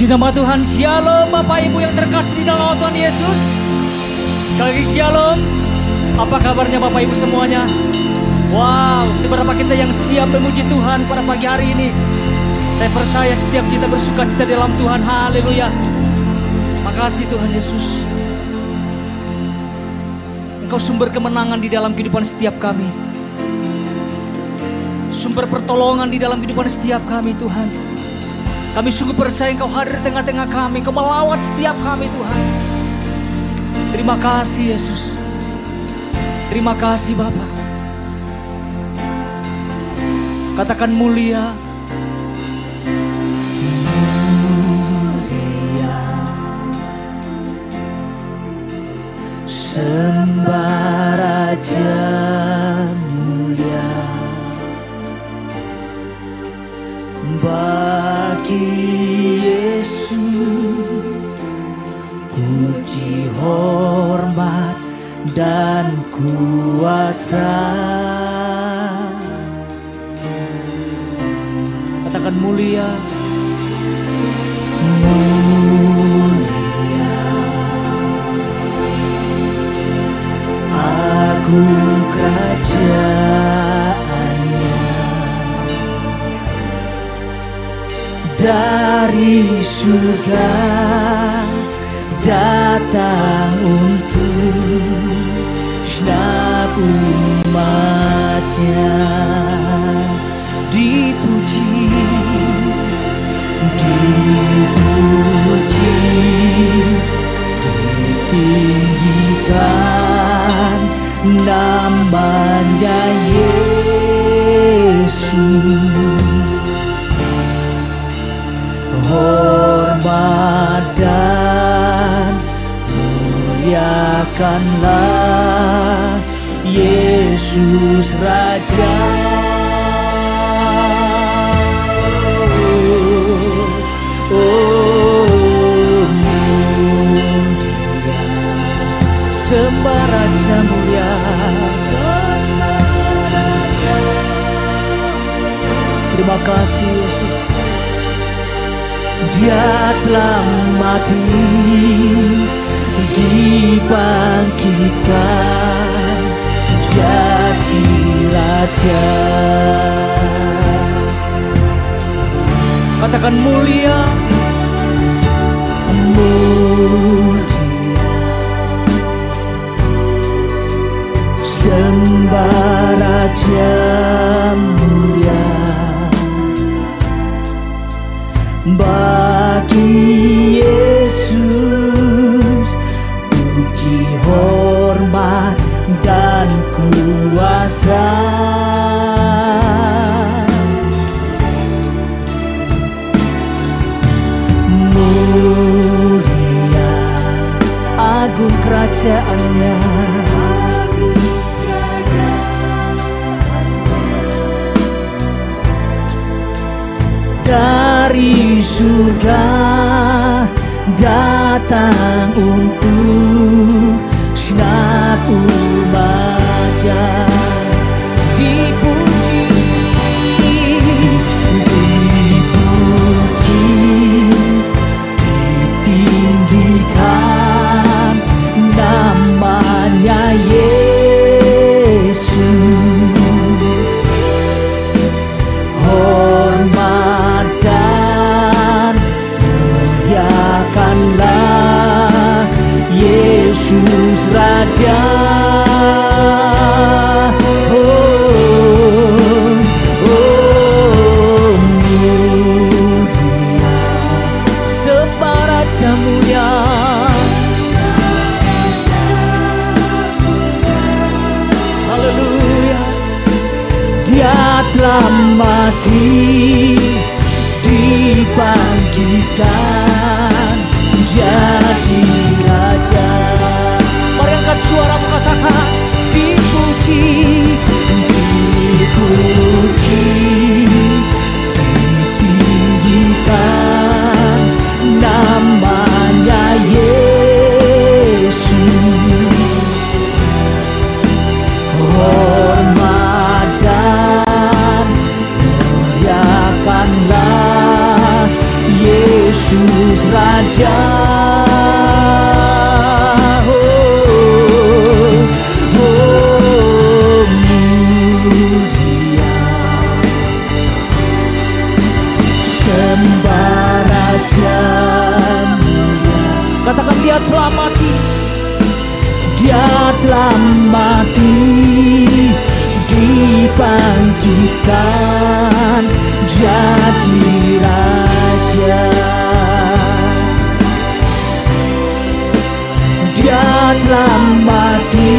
Puji nama Tuhan. Shalom Bapak Ibu yang terkasih di dalam Tuhan Yesus. Sekali lagi shalom. Apa kabarnya Bapak Ibu semuanya? Wow, seberapa kita yang siap memuji Tuhan pada pagi hari ini. Saya percaya setiap kita bersukacita dalam Tuhan. Haleluya. Makasih Tuhan Yesus. Engkau sumber kemenangan di dalam kehidupan setiap kami. Sumber pertolongan di dalam kehidupan setiap kami Tuhan. Kami sungguh percaya Engkau hadir di tengah-tengah kami. Engkau melawat setiap kami Tuhan. Terima kasih Yesus. Terima kasih Bapa. Katakan mulia. Mulia, sembah Raja mulia, bagi Yesus puji, hormat dan kuasa. Katakan mulia. Mulia, agung kerajaannya, dari surga datang untuk setiap umatnya. Dipuji, dipuji, ditinggikan namanya Yesus. Hormat dan muliakanlah Yesus Raja. Mulia, sembah Raja mulia. Terima kasih Yesus. Dia telah mati, dibangkitkan jadi Raja. Katakan mulia. Mulia, sembah Raja mulia, bagi Yesus puji, hormat dan kuasa. Mulia, agung kerajaannya, dari surga datang untuk setiap umatnya. Dipuji, dipuji, ditinggikan namanya Yesus. Hormat dan muliakanlah Yesus Raja. Mulia, sembah Raja mulia. Haleluya. Dia telah mati, dibangkitkan jadi Raja. Mari angkat suaramu, katakan dipuji, dipuji, ditinggikan namanya Yesus. Hormat dan muliakanlah Yesus Yesus Raja. Katakan dia telah mati. Dia telah mati, dibangkitkan jadi raja. Dia telah mati,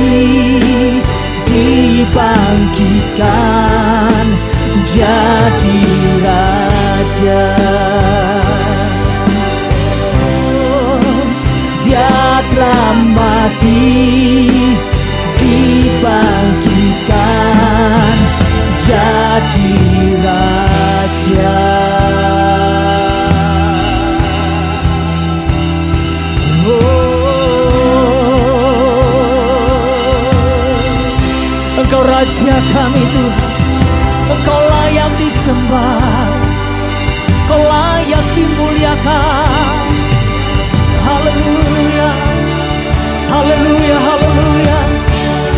dibangkitkan jadi raja. Dia telah mati, dibangkitkan jadi raja. Engkau Raja kami Tuhan, Engkau layak disembah, Engkau layak dimuliakan. Haleluya, haleluya, haleluya.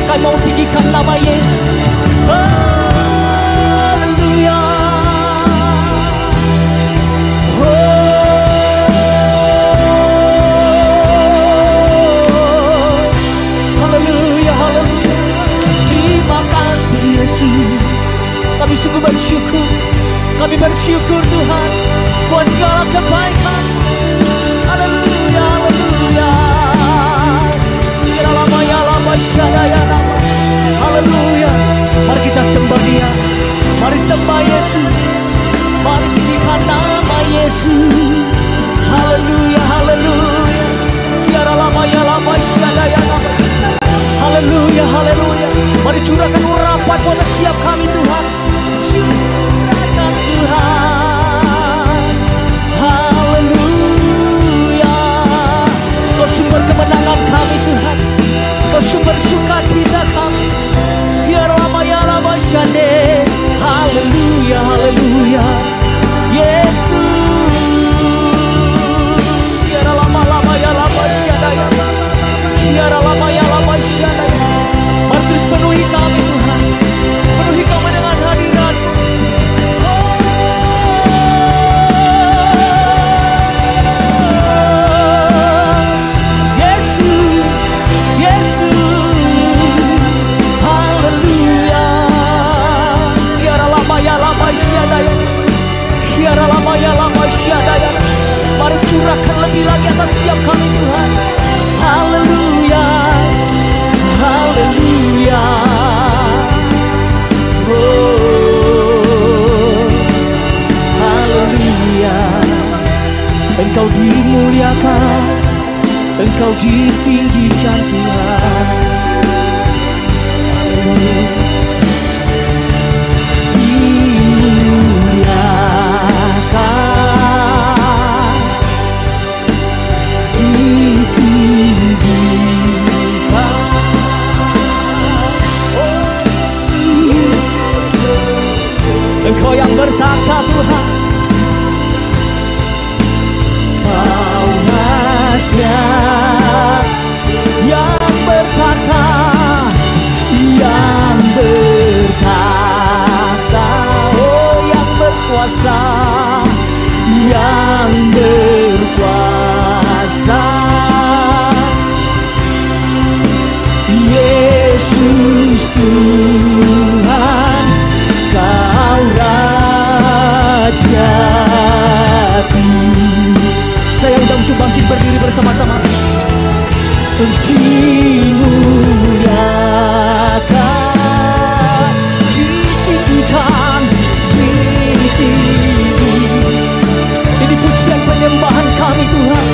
Kami mau tinggikan nama Yesus. Haleluya. Haleluya, haleluya. Terima kasih Yesus. Kami sungguh bersyukur. Kami bersyukur Tuhan buat segala kebaikan. Haleluya, haleluya. Haleluya. Mari kita sembah Dia. Mari sembah Yesus. Mari tinggikan nama Yesus. Haleluya, haleluya. Haleluya, haleluya. Mari curahkan urapan buat setiap kami Tuhan. Curahkan Tuhan. Haleluya. Kau sumber kemenangan kami Tuhan. Kau sumber sukacita kami. Haleluya, haleluya. Yesus. Tiara lama-lama ya lama syadaya. Tiara lama ya lama syadaya. Mari terus penuhi kami Tuhan. Penuhi kami dengan hadirat-Mu. Mari curahkan lebih lagi atas setiap kami Tuhan. Haleluya, haleluya. Oh, haleluya. Engkau dimuliakan, Engkau ditinggikan Tuhan. Engkau yang bertata Tuhan. Kau Raja yang bertata, yang bertata, oh yang berkuasa, yang berkuasa. Yesus Tuhan, Kau Rajaku. Saya undang untuk bangkit berdiri bersama-sama. Dimuliakan, ditinggikan, ditinggi. Ini pujian penyembahan kami Tuhan.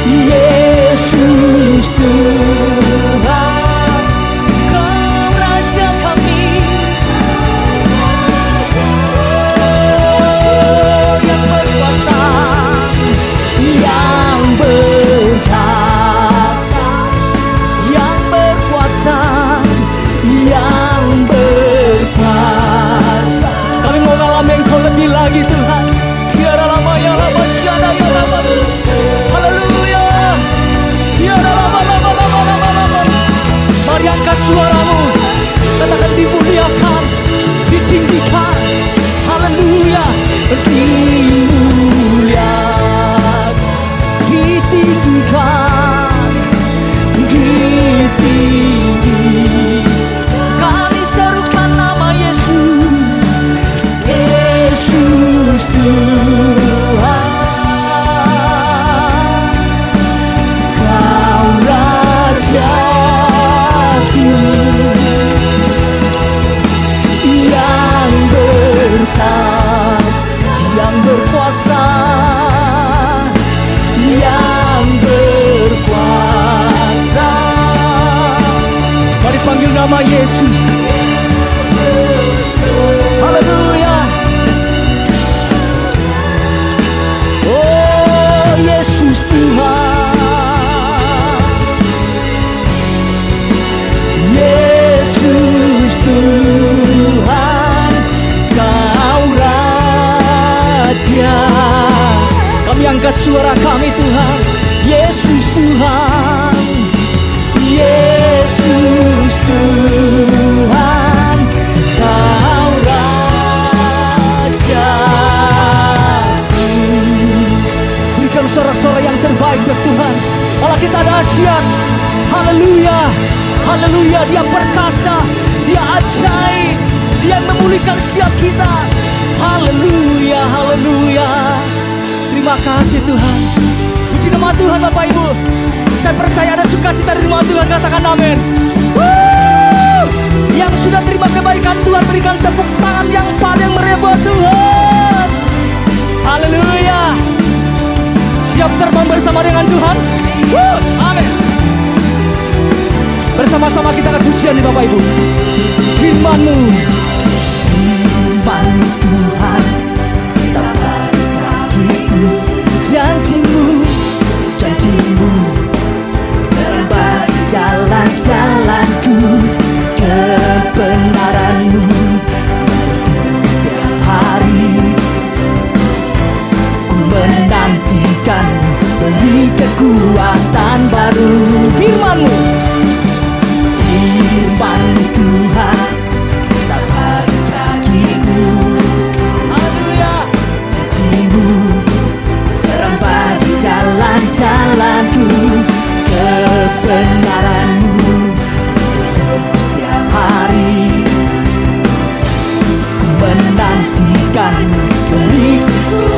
Yesus Tuhan, Kau Raja kami. Yang berkuasa, yang bertata, nama Yesus. Haleluya. Oh Yesus Tuhan, Yesus Tuhan, Kau Raja. Kami angkat suara kami Tuhan, Yesus Tuhan, Yesus Tuhan, Kau Raja. Berikan sorak-sorai yang terbaik ya Tuhan. Allah kita dahsyat. Haleluya, haleluya. Dia perkasa, Dia ajaib, Dia memulihkan setiap kita. Haleluya, haleluya. Terima kasih Tuhan. Puji nama Tuhan Bapak Ibu. Saya percaya ada sukacita di rumah Tuhan, katakan amin. Yang sudah terima kebaikan Tuhan, berikan tepuk tangan yang paling meriah buat Tuhan. Haleluya. Siap terbang bersama dengan Tuhan? Amin. Bersama-sama kita akan pujian nih Bapak Ibu. Firman-Mu, Firman Tuhan, tapak kakiku, janji-Mu, janji-Mu, bagi jalan-jalanku, kebenaran-Mu setiap hari. Ku menantikan beri kekuatan baru. Firman-Mu, Firman Tuhan, tapak kakiku, haleluya, janji-Mu, terang bagi jalan-jalanku, kebenaran-Mu setiap hari. Ku menantikan beri.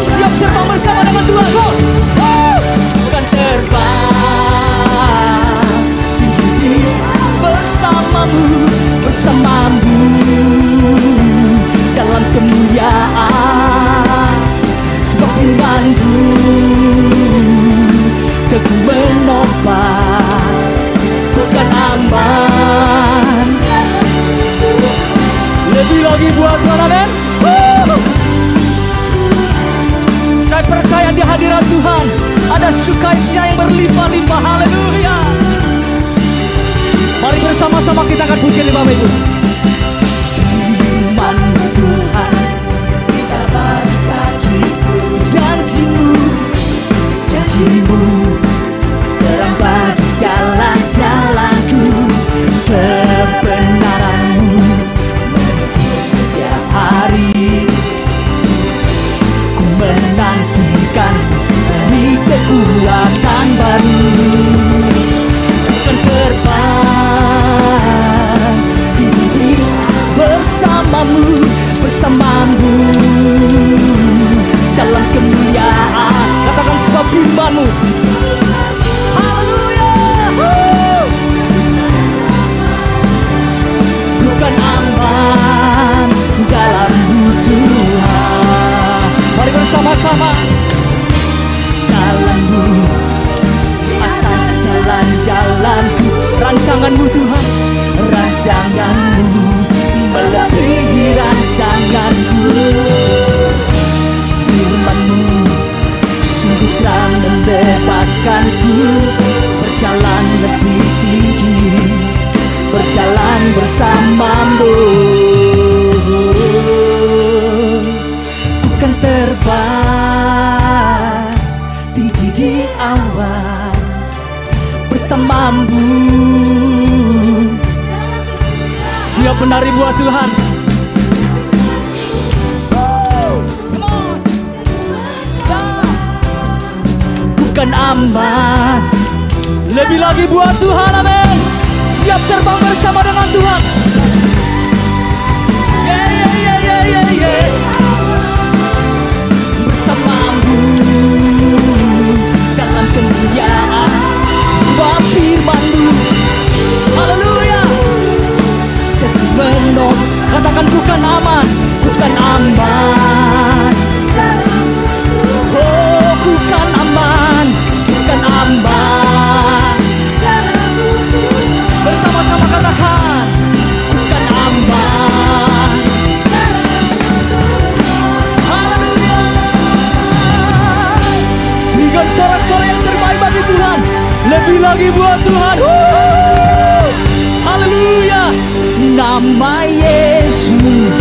Siap terbang bersama dengan Tuhan. Bukan terbang tinggi bersamamu, bersamamu dalam kemuliaan. Sebab firman-Mu teguh menopang, bukan aman. Lebih lagi buat Tuhan, amin. Saya percaya di hadirat Tuhan ada sukacita yang berlimpah-limpah. Haleluya. Mari bersama-sama kita akan puji di Bapak Ibu. Firman Tuhan, tapak kakiku, janji-Mu, janji-Mu, terang bagi jalan-jalanku, kebenaran-Mu setiap hari. Ku menantikan dari kekuatan baru. Bukan terbang tinggi bersamamu, bersamamu dalam kemuliaan. Katakan sebab firman-Mu, haleluya. Bukan aman dalam Tuhan. Mari bersama-sama. Jalan-Mu di atas jalan-jalanku, rancangan-Mu Tuhan, rancangan-Mu melebihi rancanganku. Firman-Mu sungguh telah membebaskanku, berjalan lebih tinggi, berjalan bersama-Mu. Bukan terbang tinggi di awan, bersama-Mu. Siap menari buat Tuhan. Bukan aman, lebih lagi buat Tuhan, amin. Siap terbang bersama dengan Tuhan. Bersama-Mu dalam kemuliaan, sebab firman-Mu, haleluya, menolong. Katakan bukan aman, bukan aman. Oh, bukan aman, bukan aman. Bersama-sama katakan, Berikan sorak-sorai yang terbaik bagi Tuhan. Lebih lagi buat Tuhan. Haleluya. Nama Yesus,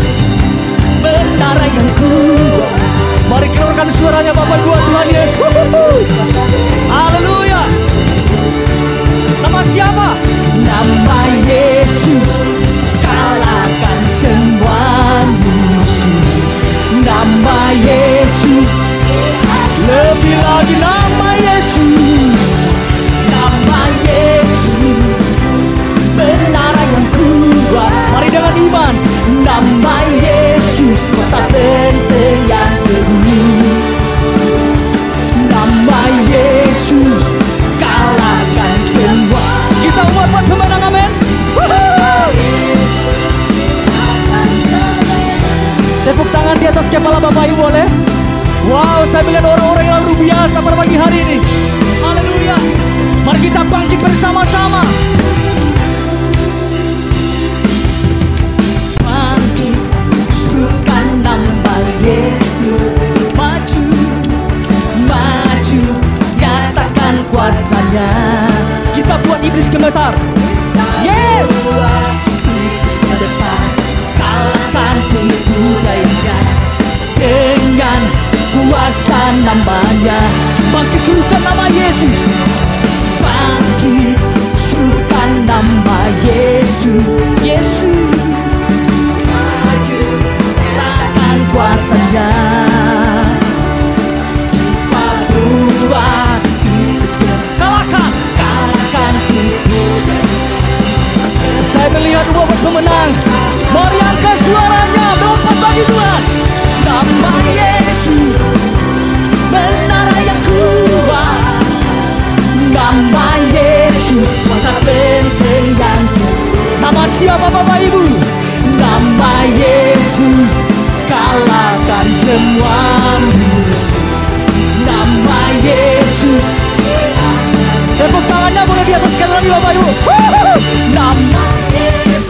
menara yang kuat. Mari keluarkan suaranya Bapak buat Tuhan Yesus. Haleluya. Nama siapa? Nama Yesus, kalahkan semua musuh. Nama Yesus, lebih lagi nama Yesus. Nama Yesus, menara yang kuat. Mari dengan iman. Nama Yesus, kota benteng yang teguh. Nama Yesus, kalahkan semua. Kita umat pemenang, amin. Tepuk tangan di atas kepala Bapak Ibu boleh? Wow, saya melihat orang-orang yang luar biasa pada pagi hari ini. Haleluya. Mari kita bangkit bersama-sama. Bangkit, serukan nama Yesus. Maju, maju, nyatakan kuasanya. Kita buat iblis gemetar. Yes. Iblis gemetar, kalahkan tipu dayanya dengan kuasa namanya. Bangkit, suruhkan nama Yesus. Bangkit, suruhkan nama Yesus. Yesus, maju, nyatakan kuasanya. Buat iblis kalahkan, kalahkan tipu dayanya. Saya melihat umat pemenang. Mari angkat suaranya, melompat bagi Tuhan. Nama Yesus, menara yang kuat. Nama Yesus, kota benteng yang kuat. Nama siapa Bapak Ibu? Nama Yesus, kalahkan semua musuh. Nama Yesus. Tepuk tangannya boleh di atas sekali lagi Bapak Ibu. Nama Yesus,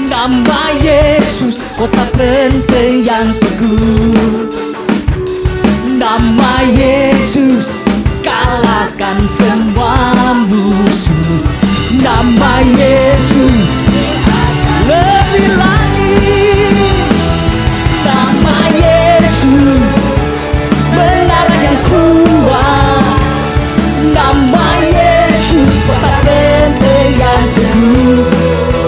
nama Yesus, kota benteng yang teguh. Nama Yesus, kalahkan semua musuh. Nama Yesus, lebih lagi. Nama Yesus, menara yang kuat. Nama Yesus, kota benteng yang teguh.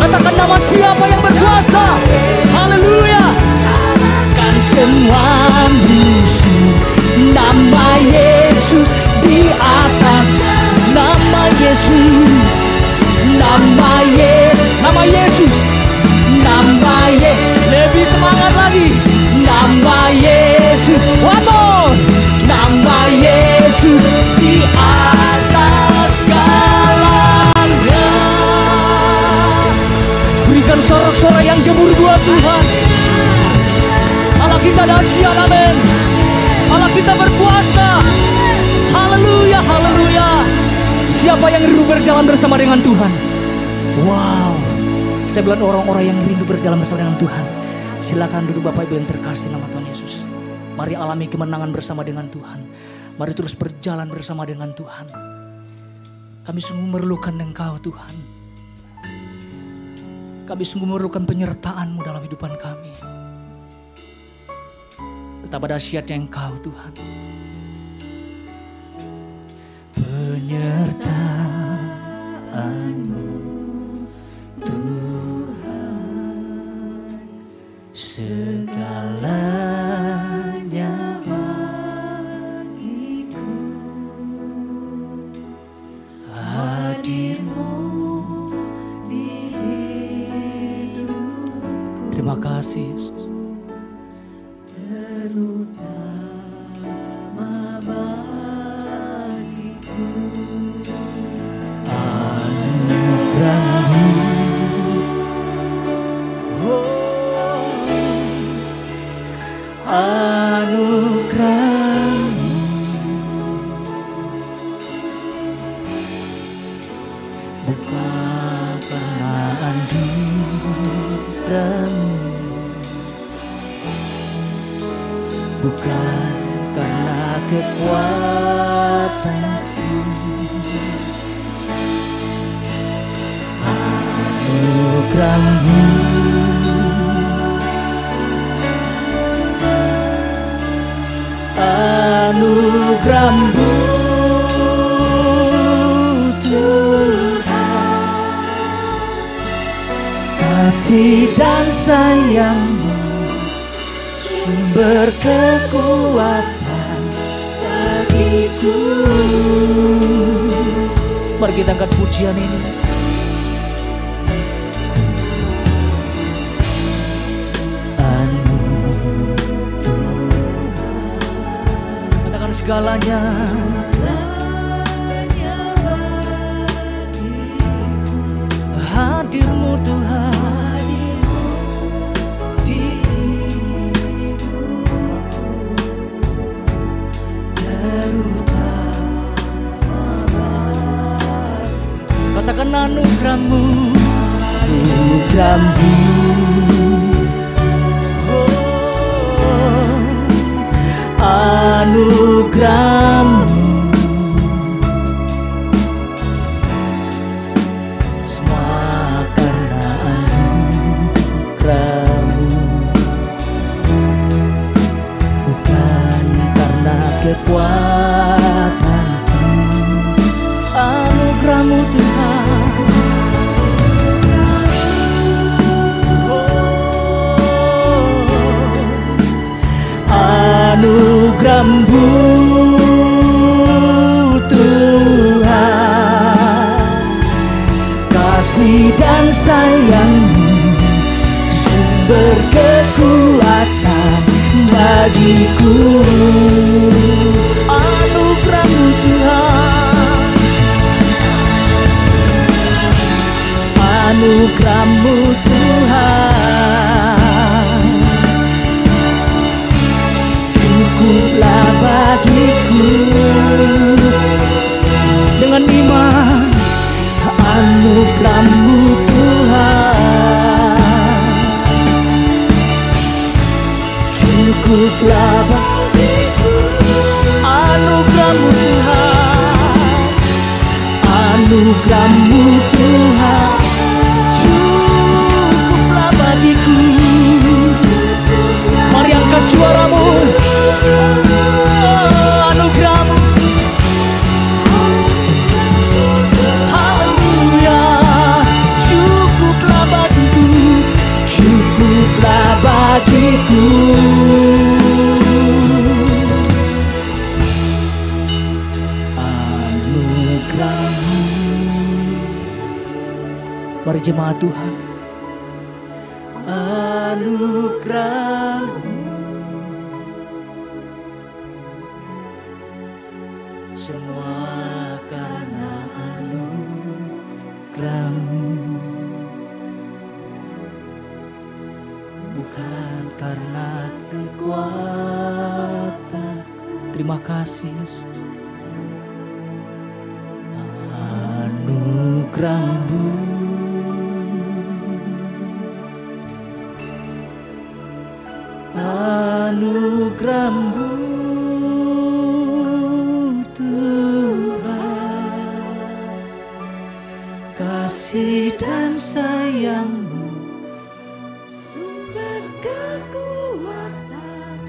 Katakan nama siapa yang berkuasa. Haleluya. Kalahkan semua musuh. Nama Yesus di atas. Nama Yesus, nama Yesus, nama Yesus, nama Yesus. Lebih semangat lagi. Nama Yesus, one more. Nama Yesus di atas segalanya. Berikan sorak-sorai yang gemuruh buat Tuhan. Allah kita dahsyat, amin. Allah kita berkuasa. Haleluya, haleluya. Siapa yang rindu berjalan bersama dengan Tuhan? Wow. Saya bilang orang-orang yang rindu berjalan bersama dengan Tuhan. Silakan duduk Bapak Ibu yang terkasih nama Tuhan Yesus. Mari alami kemenangan bersama dengan Tuhan. Mari terus berjalan bersama dengan Tuhan. Kami sungguh memerlukan Engkau Tuhan. Kami sungguh memerlukan penyertaan-Mu dalam hidupan kami. Betapa dahsyatnya Engkau Tuhan. Penyertaan-Mu Tuhan, segalanya bagiku. Hadir-Mu di hidupku. Terima kasih Yesus. Terutama bagiku. Anugerah-Mu, anugerah-Mu, bukan pernah anugerah-Mu. bukan karena kekuatanku. Anugerah-Mu, anugerah-Mu Tuhan, kasih dan sayang-Mu sumber kekuatan bagiku. Mari kita angkat pujian ini. Katakan segalanya. Hadir-Mu Tuhan di hidupku, terutama. Katakan anugerah-Mu, anugerah-Mu, oh, anugerah-Mu. Kekuatanku, anugerah-Mu Tuhan, anugerah-Mu Tuhan, kasih dan sayang-Mu sumber kekuatan bagiku. Anugerah-Mu Tuhan, anugerah-Mu Tuhan, cukuplah bagiku. Dengan iman, anugerah-Mu Tuhan, cukuplah bagiku. Anugerah-Mu Tuhan, anugerah-Mu Tuhan, cukuplah bagiku. Mari angkat suaramu. Anugerah-Mu, haleluya, cukuplah bagiku, cukuplah bagiku. Mari jemaat Tuhan, anugerah-Mu, semua karena anugerah-Mu, bukan karena kekuatan. Terima kasih Yesus. Anugerah-Mu, anugerah-Mu Tuhan, kasih dan sayang-Mu sumber kekuatan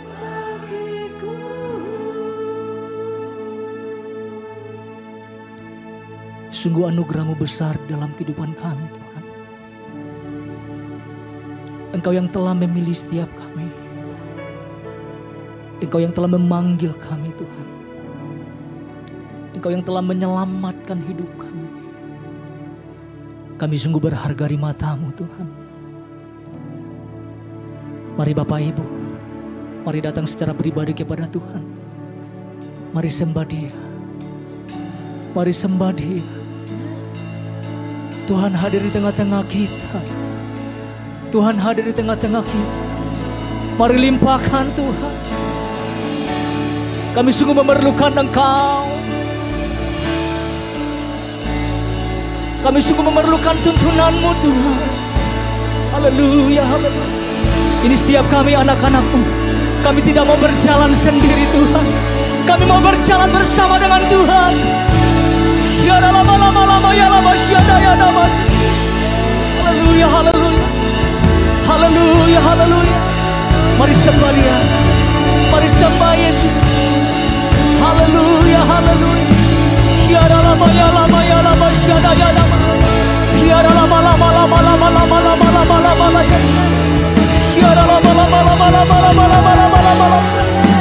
bagiku. Sungguh anugerah-Mu besar dalam kehidupan kami Tuhan. Engkau yang telah memilih setiap kami. Engkau yang telah memanggil kami Tuhan. Engkau yang telah menyelamatkan hidup kami. Kami sungguh berharga di mata-Mu Tuhan. Mari Bapak Ibu, mari datang secara pribadi kepada Tuhan. Mari sembah Dia. Mari sembah Dia. Tuhan hadir di tengah-tengah kita. Tuhan hadir di tengah-tengah kita. Mari limpahkan Tuhan. Kami sungguh memerlukan Engkau. Kami sungguh memerlukan tuntunan-Mu Tuhan. Haleluya, haleluya. Ini setiap kami anak-anak-Mu. Kami tidak mau berjalan sendiri Tuhan. Kami mau berjalan bersama dengan Tuhan. Ya lama-lama ya lama ya lama. Haleluya, haleluya. Haleluya, haleluya. Mari sembah Dia. Mari sembah Yesus. Haleluya, haleluya. Ya lama ya lama ya lama ya lama. Ya lama ya lama.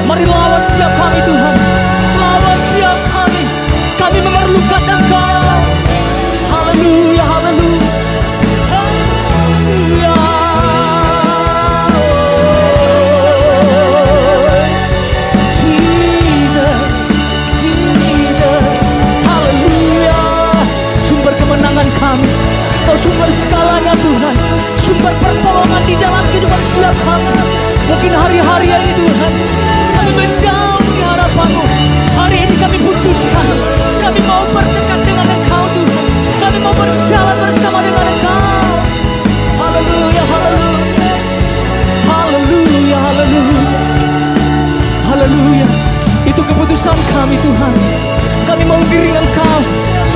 Mari lawan setiap kami Tuhan. Lawan setiap kami. Kami memerlukan Engkau. Haleluya, haleluya. Haleluya. Jesus, Jesus. Haleluya. Sumber kemenangan kami. Kau sumber segalanya Tuhan. Sumber pertolongan di dalam kehidupan setiap kami. Mungkin hari-hari ini Tuhan kami menjauh di harapan-Mu. Hari ini kami putuskan kami mau berdekat dengan Engkau Tuhan. Kami mau berjalan bersama dengan Engkau. Haleluya, haleluya. Haleluya, haleluya. Haleluya. Itu keputusan kami Tuhan. Kami mau diri Engkau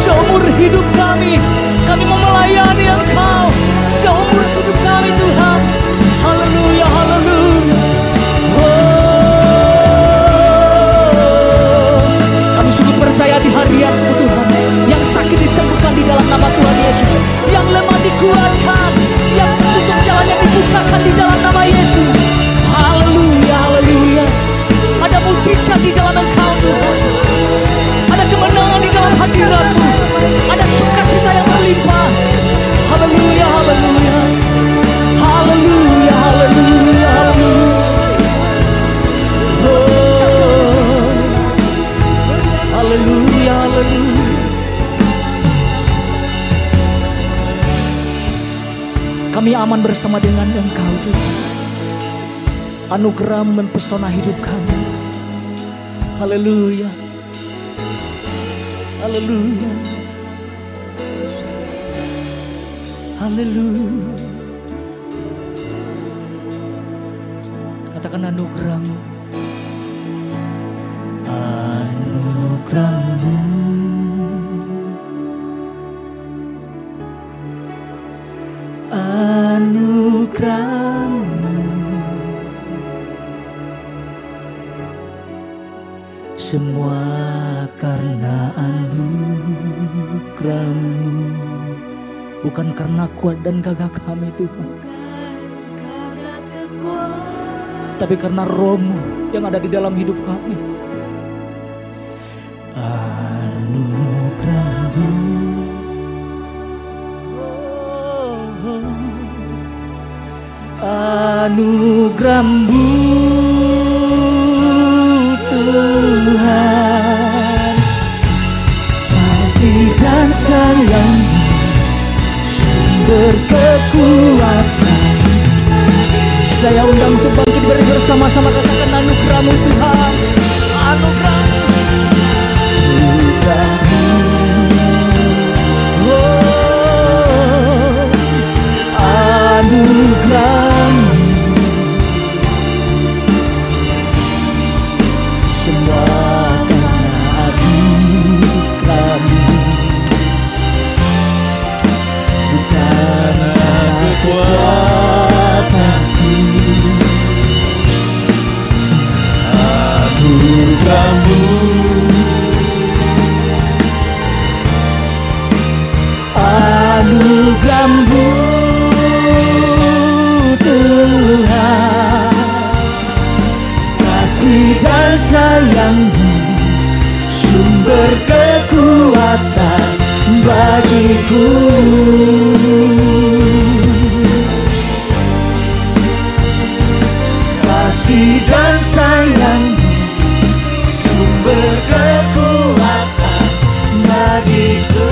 seumur hidup kami. Kami mau melayani Engkau seumur hidup kami Tuhan. Haleluya, haleluya. Kami sungguh percaya di hadirat-Mu Tuhan. Yang sakit disembuhkan di dalam nama Tuhan Yesus. Yang lemah dikuatkan. Yang tertutup jalannya dibukakan di dalam nama Yesus. Haleluya, haleluya. Ada mujizat di dalam Engkau Tuhan. Ada kemenangan di dalam hadirat-Mu. Ada sukacita yang berlimpah. Haleluya, haleluya. Haleluya, haleluya, haleluya. Oh, haleluya, haleluya. Kami aman bersama dengan Engkau Tuhan. Anugerah mempesona hidup kami. Haleluya. Haleluya. Haleluya. Katakan anugerah-Mu. Anugerah-Mu. Anugerah-Mu. Semua karena anugerah-Mu. Bukan karena kuat dan gagah kami Tuhan, tapi karena Roh-Mu yang ada di dalam hidup kami. Anugerah-Mu. Anugerah-Mu Tuhan. Kasih dan sayang berkekuatan. Saya undang untuk bangkit berdiri bersama-sama. Katakan anugerah-Mu Tuhan. Anugerah-Mu. Oh, anugerah-Mu. Semua karena anugerah-Mu. Kekuatanku, anugerah-Mu, anugerah-Mu Tuhan. Kasih dan sayang-Mu sumber kekuatan bagiku. Kasih dan sayang-Mu sumber kekuatan bagiku.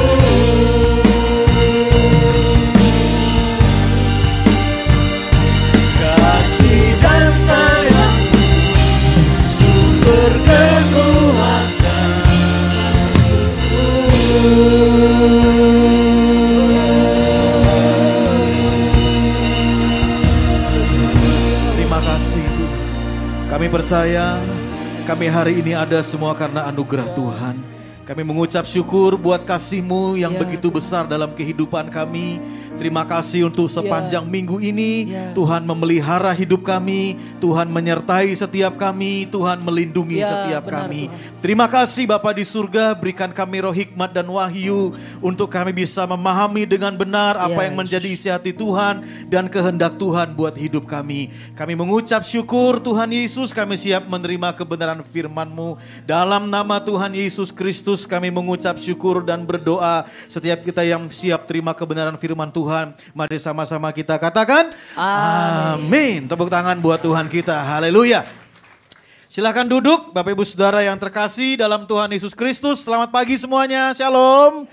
Kasih dan sayang-Mu sumber kekuatan. Kami percaya, kami hari ini ada semua karena anugerah Tuhan. Kami mengucap syukur buat kasih-Mu yang begitu besar dalam kehidupan kami. Terima kasih untuk sepanjang minggu ini. Tuhan memelihara hidup kami. Tuhan menyertai setiap kami. Tuhan melindungi setiap kami. Tuhan. Terima kasih Bapa di surga, berikan kami roh hikmat dan wahyu untuk kami bisa memahami dengan benar apa yang menjadi isi hati Tuhan dan kehendak Tuhan buat hidup kami. Kami mengucap syukur Tuhan Yesus, kami siap menerima kebenaran firman-Mu. Dalam nama Tuhan Yesus Kristus kami mengucap syukur dan berdoa. Setiap kita yang siap terima kebenaran firman Tuhan, mari sama-sama kita katakan amin. Tepuk tangan buat Tuhan kita. Haleluya. Silakan duduk Bapak Ibu Saudara yang terkasih dalam Tuhan Yesus Kristus. Selamat pagi semuanya. Shalom.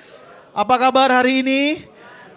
Apa kabar hari ini?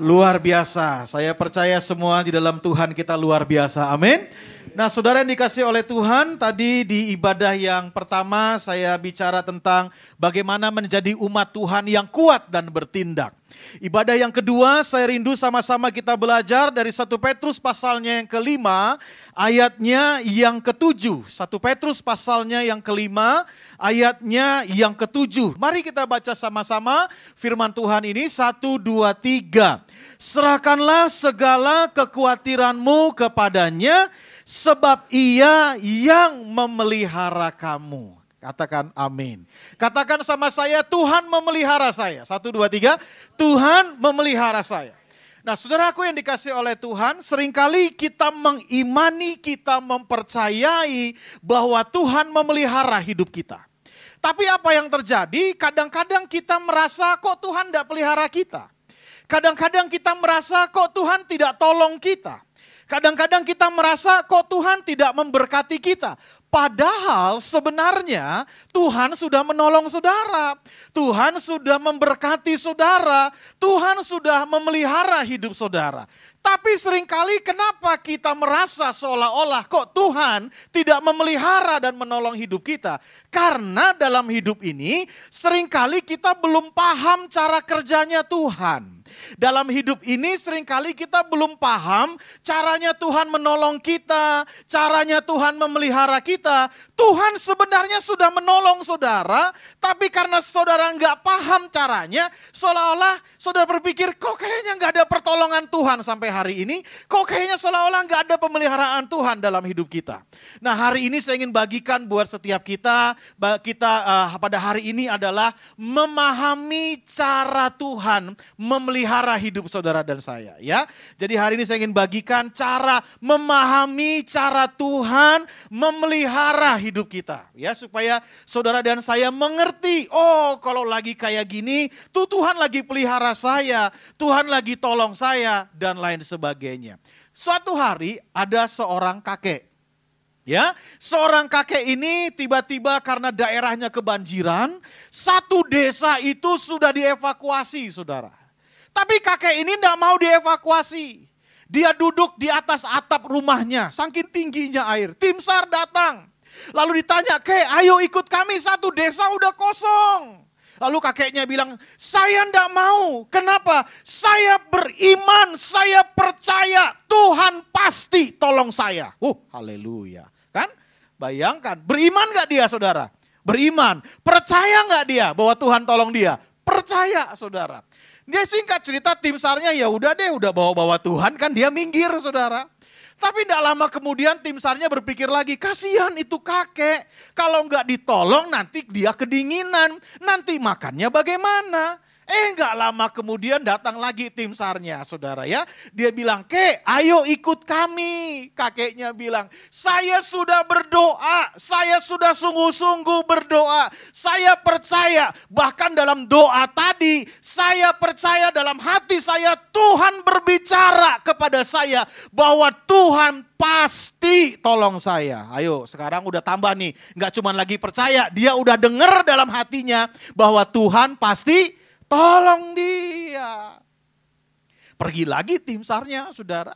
Luar biasa. Saya percaya semua di dalam Tuhan kita luar biasa. Amin. Nah, saudara yang dikasih oleh Tuhan, tadi di ibadah yang pertama saya bicara tentang bagaimana menjadi umat Tuhan yang kuat dan bertindak. Ibadah yang kedua saya rindu sama-sama kita belajar dari 1 Petrus pasalnya yang kelima, ayatnya yang ketujuh. 1 Petrus pasalnya yang kelima, ayatnya yang ketujuh. Mari kita baca sama-sama firman Tuhan ini, 1, 2, 3. Serahkanlah segala kekhawatiranmu kepadanya, sebab ia yang memelihara kamu. Katakan amin. Katakan sama saya, Tuhan memelihara saya. 1, 2, 3. Tuhan memelihara saya. Nah, saudaraku yang dikasih oleh Tuhan, seringkali kita mengimani, kita mempercayai bahwa Tuhan memelihara hidup kita. Tapi apa yang terjadi? Kadang-kadang kita merasa kok Tuhan tidak pelihara kita. Kadang-kadang kita merasa kok Tuhan tidak tolong kita. Kadang-kadang kita merasa kok Tuhan tidak memberkati kita. Padahal sebenarnya Tuhan sudah menolong saudara. Tuhan sudah memberkati saudara. Tuhan sudah memelihara hidup saudara. Tapi seringkali kenapa kita merasa seolah-olah kok Tuhan tidak memelihara dan menolong hidup kita? Karena dalam hidup ini seringkali kita belum paham cara kerjanya Tuhan. Dalam hidup ini seringkali kita belum paham caranya Tuhan menolong kita, caranya Tuhan memelihara kita. Tuhan sebenarnya sudah menolong saudara, tapi karena saudara nggak paham caranya, seolah-olah saudara berpikir kok kayaknya nggak ada pertolongan Tuhan sampai hari ini, kok kayaknya seolah-olah nggak ada pemeliharaan Tuhan dalam hidup kita. Nah, hari ini saya ingin bagikan buat setiap kita pada hari ini adalah memahami cara Tuhan memelihara hidup saudara dan saya, ya. Jadi hari ini saya ingin bagikan cara memahami cara Tuhan memelihara hidup kita, ya, supaya saudara dan saya mengerti, oh kalau lagi kayak gini, tuh Tuhan lagi pelihara saya, Tuhan lagi tolong saya dan lain sebagainya. Suatu hari ada seorang kakek. Ya, seorang kakek ini tiba-tiba karena daerahnya kebanjiran, satu desa itu sudah dievakuasi, saudara. Tapi kakek ini tidak mau dievakuasi. Dia duduk di atas atap rumahnya, saking tingginya air. Tim SAR datang. Lalu ditanya, "Kek, ayo ikut kami, satu desa udah kosong." Lalu kakeknya bilang, "Saya tidak mau. Kenapa? Saya beriman, saya percaya Tuhan pasti tolong saya." Haleluya. Kan? Bayangkan, beriman gak dia saudara? Beriman. Percaya gak dia bahwa Tuhan tolong dia? Percaya saudara. Dia singkat cerita tim SAR-nya ya udah deh, udah bawa-bawa Tuhan kan dia minggir saudara. Tapi tidak lama kemudian tim SAR-nya berpikir lagi, kasihan itu kakek. Kalau nggak ditolong nanti dia kedinginan, nanti makannya bagaimana? Nggak lama kemudian datang lagi tim SAR-nya saudara ya. Dia bilang, "Kek, ayo ikut kami." Kakeknya bilang, "Saya sudah berdoa, saya sudah sungguh-sungguh berdoa. Saya percaya, bahkan dalam doa tadi, saya percaya dalam hati saya Tuhan berbicara kepada saya bahwa Tuhan pasti tolong saya." Ayo sekarang udah tambah nih, nggak cuma lagi percaya, dia udah dengar dalam hatinya bahwa Tuhan pasti tolong dia. Pergi lagi tim SAR-nya, saudara.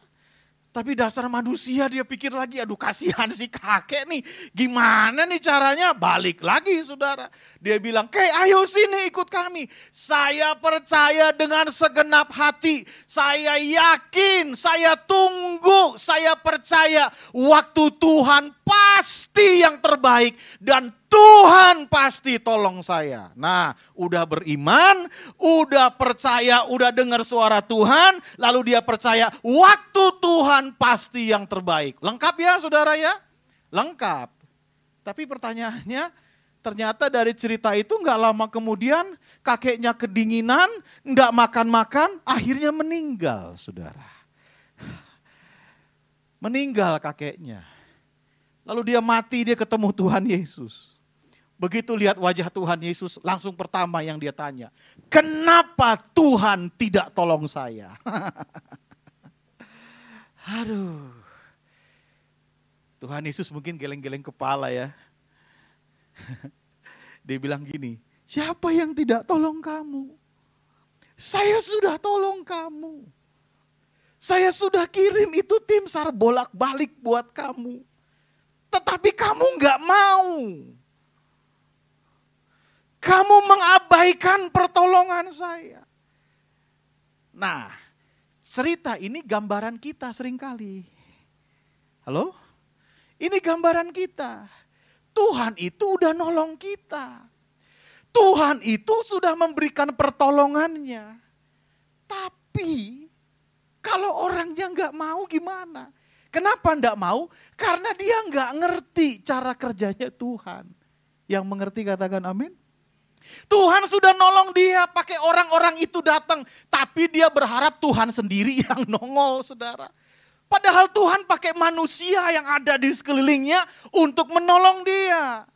Tapi dasar manusia dia pikir lagi, aduh kasihan si kakek nih. Gimana nih caranya? Balik lagi saudara. Dia bilang, ayo sini ikut kami. Saya percaya dengan segenap hati. Saya yakin, saya tunggu, saya percaya waktu Tuhan pasti yang terbaik. Dan Tuhan pasti tolong saya. Nah, udah beriman, udah percaya, udah dengar suara Tuhan, lalu dia percaya waktu Tuhan pasti yang terbaik. Lengkap ya saudara ya? Lengkap. Tapi pertanyaannya, ternyata dari cerita itu gak lama kemudian kakeknya kedinginan, gak makan-makan, akhirnya meninggal saudara. Meninggal kakeknya. Lalu dia mati, dia ketemu Tuhan Yesus. Begitu lihat wajah Tuhan Yesus, langsung pertama yang dia tanya, kenapa Tuhan tidak tolong saya? Aduh, Tuhan Yesus mungkin geleng-geleng kepala ya. Dia bilang gini, siapa yang tidak tolong kamu? Saya sudah tolong kamu. Saya sudah kirim itu tim SAR bolak-balik buat kamu. Tetapi kamu gak mau. Kamu mengabaikan pertolongan saya. Nah, cerita ini gambaran kita seringkali. Halo? Ini gambaran kita. Tuhan itu udah nolong kita. Tuhan itu sudah memberikan pertolongannya. Tapi, kalau orangnya gak mau gimana? Kenapa gak mau? Karena dia gak ngerti cara kerjanya Tuhan. Yang mengerti katakan amin. Tuhan sudah nolong dia, pakai orang-orang itu datang. Tapi dia berharap Tuhan sendiri yang nongol saudara. Padahal Tuhan pakai manusia yang ada di sekelilingnya untuk menolong dia.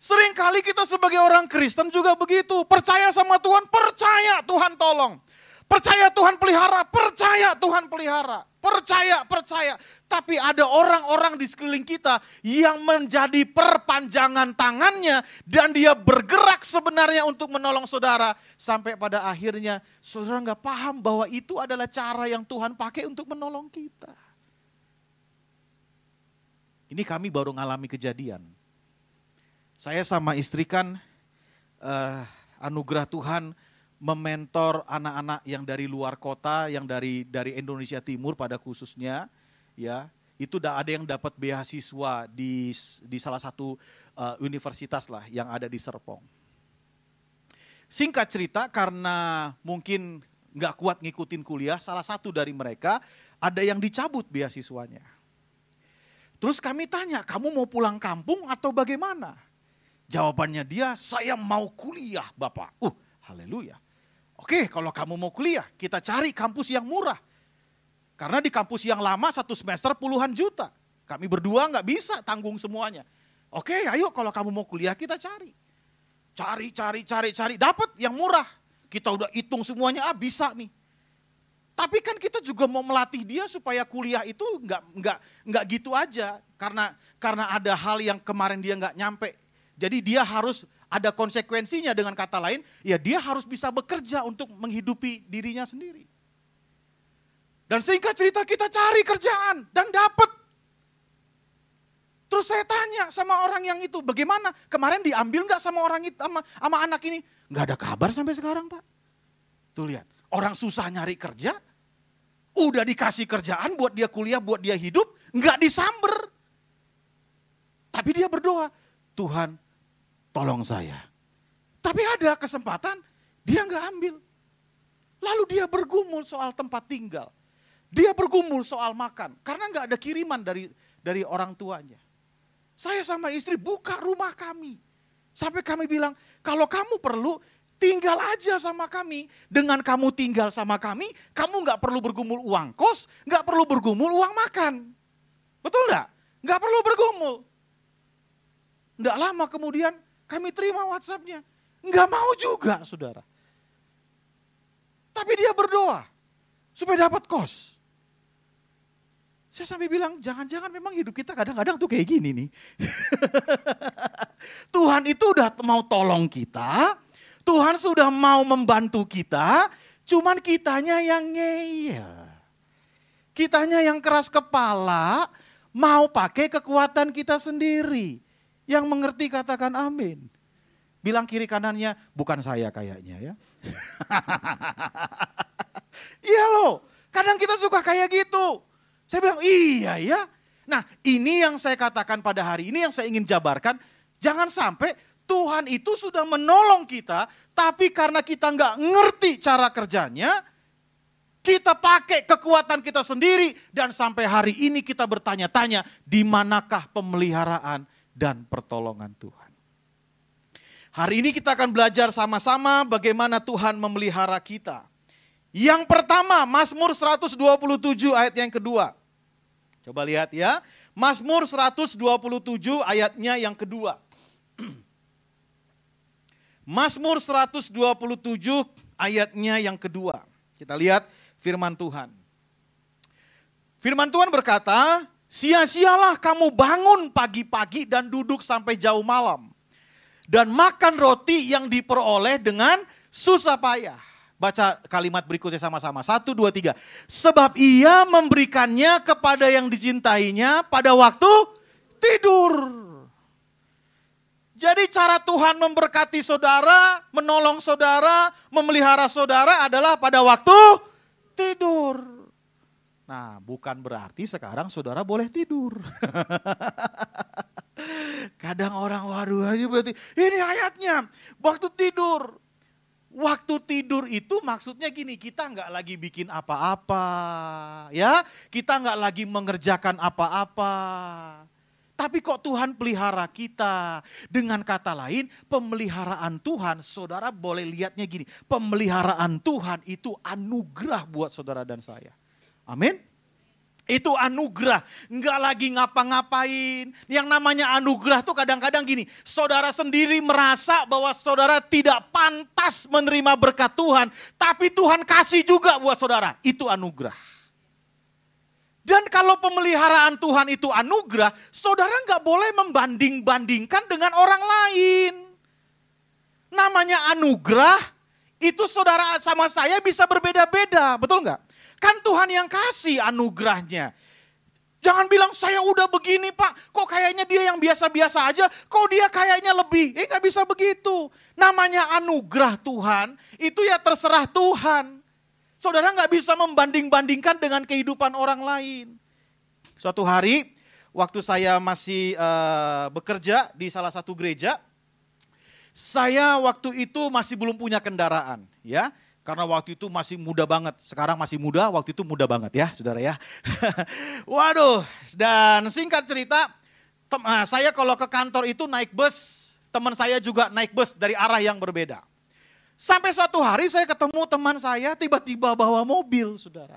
Seringkali kita sebagai orang Kristen juga begitu. Percaya sama Tuhan, percaya Tuhan tolong. Percaya Tuhan pelihara, percaya Tuhan pelihara. Percaya. Tapi ada orang-orang di sekeliling kita yang menjadi perpanjangan tangannya dan dia bergerak sebenarnya untuk menolong saudara. Sampai pada akhirnya saudara gak paham bahwa itu adalah cara yang Tuhan pakai untuk menolong kita. Ini kami baru ngalami kejadian. Saya sama istri kan anugerah Tuhan mementor anak-anak yang dari luar kota, yang dari Indonesia Timur pada khususnya, ya itu ada yang dapat beasiswa di salah satu universitas lah yang ada di Serpong. Singkat cerita, karena mungkin nggak kuat ngikutin kuliah, salah satu dari mereka ada yang dicabut beasiswanya. Terus kami tanya, kamu mau pulang kampung atau bagaimana? Jawabannya dia, saya mau kuliah Bapak. Haleluya. Oke, kalau kamu mau kuliah, kita cari kampus yang murah. Karena di kampus yang lama 1 semester puluhan juta. Kami berdua nggak bisa tanggung semuanya. Oke, ayo kalau kamu mau kuliah kita cari. Cari, dapat yang murah. Kita udah hitung semuanya, bisa nih. Tapi kan kita juga mau melatih dia supaya kuliah itu nggak gitu aja. Karena ada hal yang kemarin dia nggak nyampe. Jadi dia harus ada konsekuensinya, dengan kata lain, ya dia harus bisa bekerja untuk menghidupi dirinya sendiri. Dan singkat cerita kita cari kerjaan dan dapat. Terus saya tanya sama orang yang itu, bagaimana? Kemarin diambil nggak sama orang itu, sama anak ini? Nggak ada kabar sampai sekarang Pak. Tuh lihat, orang susah nyari kerja, udah dikasih kerjaan buat dia kuliah, buat dia hidup, nggak disamber. Tapi dia berdoa, Tuhan tolong saya. Tapi ada kesempatan, dia nggak ambil. Lalu dia bergumul soal tempat tinggal. Dia bergumul soal makan, karena nggak ada kiriman dari orang tuanya. Saya sama istri buka rumah kami. Sampai kami bilang, kalau kamu perlu, tinggal aja sama kami. Dengan kamu tinggal sama kami, kamu nggak perlu bergumul uang kos, nggak perlu bergumul uang makan. Betul nggak? Nggak perlu bergumul. Nggak lama kemudian, kami terima WhatsApp-nya. Nggak mau juga, saudara. Tapi dia berdoa supaya dapat kos. Saya sampai bilang, jangan-jangan memang hidup kita kadang-kadang tuh kayak gini nih. Tuhan itu udah mau tolong kita, Tuhan sudah mau membantu kita, cuman kitanya yang ngeyel. Kitanya yang keras kepala, mau pakai kekuatan kita sendiri. Yang mengerti katakan amin. Bilang kiri kanannya, bukan saya kayaknya ya. Iya loh, kadang kita suka kayak gitu. Saya bilang iya ya. Nah ini yang saya katakan pada hari ini, yang saya ingin jabarkan. Jangan sampai Tuhan itu sudah menolong kita, tapi karena kita nggak ngerti cara kerjanya, kita pakai kekuatan kita sendiri, dan sampai hari ini kita bertanya-tanya, di manakah pemeliharaan dan pertolongan Tuhan. Hari ini kita akan belajar sama-sama bagaimana Tuhan memelihara kita. Yang pertama, Mazmur 127 ayat yang kedua. Coba lihat ya, Mazmur 127 ayatnya yang kedua. Mazmur 127 ayatnya yang kedua. Kita lihat firman Tuhan. Firman Tuhan berkata, sia-sialah kamu bangun pagi-pagi dan duduk sampai jauh malam. Dan makan roti yang diperoleh dengan susah payah. Baca kalimat berikutnya sama-sama. 1, 2, 3. Sebab ia memberikannya kepada yang dicintainya pada waktu tidur. Jadi cara Tuhan memberkati saudara, menolong saudara, memelihara saudara adalah pada waktu tidur. Nah, bukan berarti sekarang saudara boleh tidur. Kadang orang, waduh aja berarti ini ayatnya, waktu tidur. Waktu tidur itu maksudnya gini, kita nggak lagi bikin apa-apa, ya, kita nggak lagi mengerjakan apa-apa. Tapi kok Tuhan pelihara kita. Dengan kata lain, pemeliharaan Tuhan, saudara boleh lihatnya gini, pemeliharaan Tuhan itu anugerah buat saudara dan saya. Amin. Itu anugerah, enggak lagi ngapa-ngapain. Yang namanya anugerah tuh kadang-kadang gini, saudara sendiri merasa bahwa saudara tidak pantas menerima berkat Tuhan, tapi Tuhan kasih juga buat saudara, itu anugerah. Dan kalau pemeliharaan Tuhan itu anugerah, saudara nggak boleh membanding-bandingkan dengan orang lain. Namanya anugerah, itu saudara sama saya bisa berbeda-beda, betul nggak? Kan Tuhan yang kasih anugerahnya. Jangan bilang saya udah begini Pak, kok kayaknya dia yang biasa-biasa aja, kok dia kayaknya lebih. Nggak bisa begitu. Namanya anugerah Tuhan, itu ya terserah Tuhan. Saudara nggak bisa membanding-bandingkan dengan kehidupan orang lain. Suatu hari, waktu saya masih bekerja di salah satu gereja, saya waktu itu masih belum punya kendaraan, ya. Karena waktu itu masih muda banget, sekarang masih muda, waktu itu muda banget ya, saudara ya. Waduh, dan singkat cerita, saya kalau ke kantor itu naik bus, teman saya juga naik bus dari arah yang berbeda. Sampai suatu hari saya ketemu teman saya tiba-tiba bawa mobil, saudara.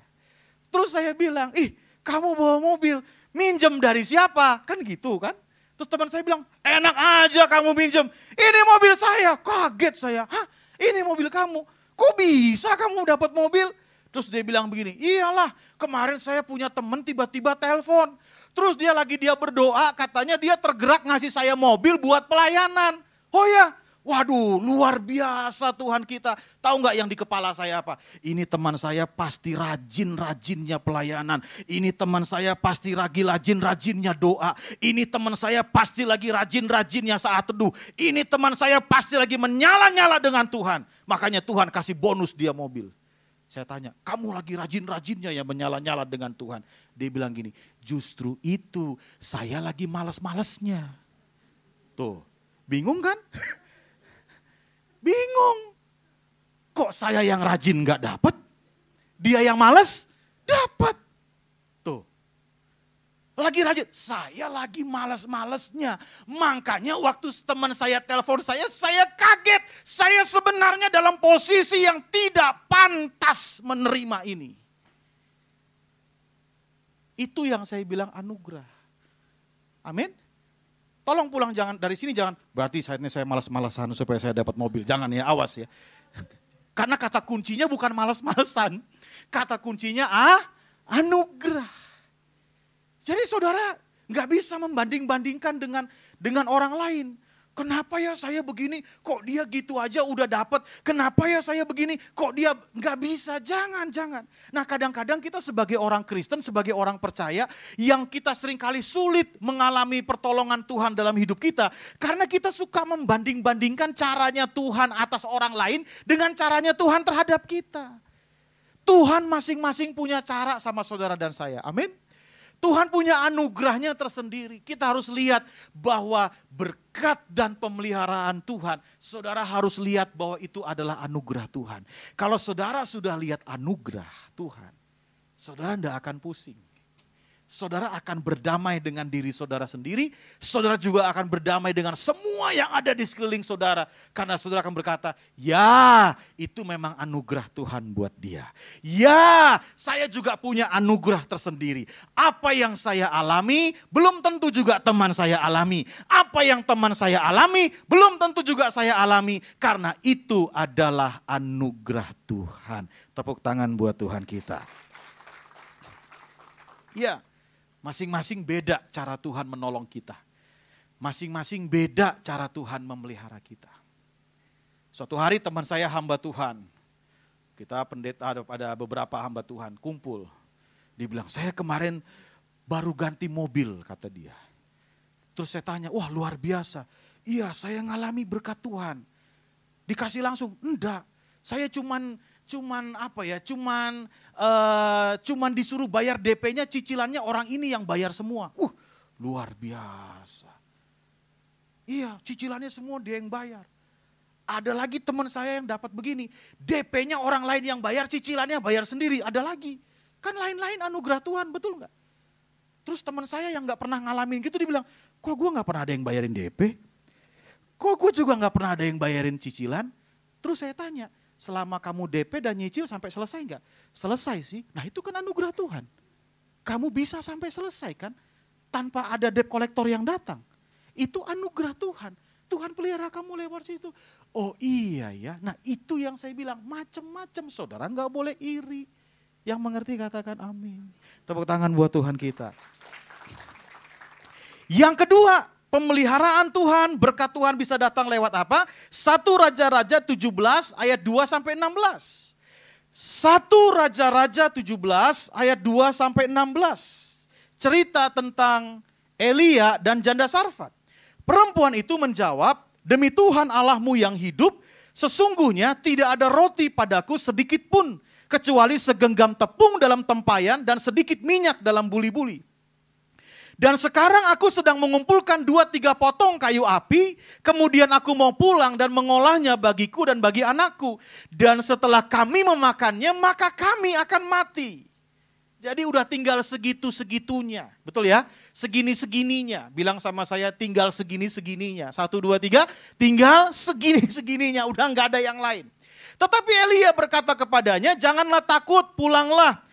Terus saya bilang, ih kamu bawa mobil, minjem dari siapa? Kan gitu kan. Terus teman saya bilang, enak aja kamu minjem, ini mobil saya. Kaget saya, hah ini mobil kamu? Kok bisa kamu dapat mobil? Terus dia bilang begini, iyalah kemarin saya punya teman tiba-tiba telepon. Terus dia berdoa, katanya dia tergerak ngasih saya mobil buat pelayanan. Oh ya, waduh luar biasa Tuhan kita. Tahu nggak yang di kepala saya apa? Ini teman saya pasti rajin-rajinnya pelayanan. Ini teman saya pasti lagi rajin-rajinnya doa. Ini teman saya pasti lagi rajin-rajinnya saat teduh. Ini teman saya pasti lagi menyala-nyala dengan Tuhan. Makanya Tuhan kasih bonus dia mobil. Saya tanya, kamu lagi rajin-rajinnya ya menyala-nyala dengan Tuhan. Dia bilang gini, justru itu saya lagi malas-malesnya. Tuh, bingung kan? Bingung. Kok saya yang rajin gak dapat? Dia yang malas dapat. Tuh. Lagi rajin, saya lagi malas-malesnya. Makanya waktu teman saya telepon saya kaget. Saya sebenarnya dalam posisi yang tidak pantas menerima ini. Itu yang saya bilang anugerah. Amin. Tolong pulang jangan dari sini jangan berarti saat ini saya malas-malasan supaya saya dapat mobil. Jangan ya, awas ya. Karena kata kuncinya bukan malas-malesan. Kata kuncinya anugerah. Jadi saudara nggak bisa membanding-bandingkan dengan orang lain. Kenapa ya saya begini, kok dia gitu aja udah dapat. Kenapa ya saya begini, kok dia nggak bisa. Jangan. Nah kadang-kadang kita sebagai orang Kristen, sebagai orang percaya, yang kita seringkali sulit mengalami pertolongan Tuhan dalam hidup kita. Karena kita suka membanding-bandingkan caranya Tuhan atas orang lain dengan caranya Tuhan terhadap kita. Tuhan masing-masing punya cara sama saudara dan saya, amin. Tuhan punya anugerahnya tersendiri. Kita harus lihat bahwa berkat dan pemeliharaan Tuhan, saudara harus lihat bahwa itu adalah anugerah Tuhan. Kalau saudara sudah lihat anugerah Tuhan, saudara tidak akan pusing. Saudara akan berdamai dengan diri saudara sendiri, saudara juga akan berdamai dengan semua yang ada di sekeliling saudara. Karena saudara akan berkata, ya itu memang anugerah Tuhan buat dia. Ya saya juga punya anugerah tersendiri. Apa yang saya alami belum tentu juga teman saya alami. Apa yang teman saya alami belum tentu juga saya alami. Karena itu adalah anugerah Tuhan. Tepuk tangan buat Tuhan kita. Ya. Masing-masing beda cara Tuhan menolong kita. Masing-masing beda cara Tuhan memelihara kita. Suatu hari teman saya hamba Tuhan. Kita pendeta ada beberapa hamba Tuhan kumpul. Dia bilang, saya kemarin baru ganti mobil kata dia. Terus saya tanya, wah luar biasa. Iya saya ngalami berkat Tuhan. Dikasih langsung, enggak. Saya cuman disuruh bayar DP-nya, cicilannya orang ini yang bayar semua. Luar biasa. Iya, cicilannya semua dia yang bayar. Ada lagi teman saya yang dapat begini, DP-nya orang lain yang bayar, cicilannya bayar sendiri. Ada lagi. Kan lain-lain anugerah Tuhan, betul nggak? Terus teman saya yang nggak pernah ngalamin gitu, dia bilang, kok gue nggak pernah ada yang bayarin DP? Kok gue juga nggak pernah ada yang bayarin cicilan? Terus saya tanya, selama kamu DP dan nyicil sampai selesai enggak? Selesai sih. Nah itu kan anugerah Tuhan. Kamu bisa sampai selesai kan? Tanpa ada debt collector yang datang. Itu anugerah Tuhan. Tuhan pelihara kamu lewat situ. Oh iya ya. Nah itu yang saya bilang macam-macam. Saudara enggak boleh iri. Yang mengerti katakan amin. Tepuk tangan buat Tuhan kita. Yang kedua, pemeliharaan Tuhan, berkat Tuhan bisa datang lewat apa? 1 Raja-Raja 17 ayat 2 sampai 16. 1 Raja-Raja 17 ayat 2 sampai 16. Cerita tentang Elia dan janda Sarfat. Perempuan itu menjawab, demi Tuhan Allahmu yang hidup, sesungguhnya tidak ada roti padaku sedikit pun, kecuali segenggam tepung dalam tempayan dan sedikit minyak dalam buli-buli. Dan sekarang aku sedang mengumpulkan 2-3 potong kayu api, kemudian aku mau pulang dan mengolahnya bagiku dan bagi anakku. Dan setelah kami memakannya, maka kami akan mati. Jadi udah tinggal segitu-segitunya, betul ya? Segini-segininya, bilang sama saya tinggal segini-segininya. 1, 2, 3, tinggal segini-segininya, udah gak ada yang lain. Tetapi Elia berkata kepadanya, janganlah takut, pulanglah.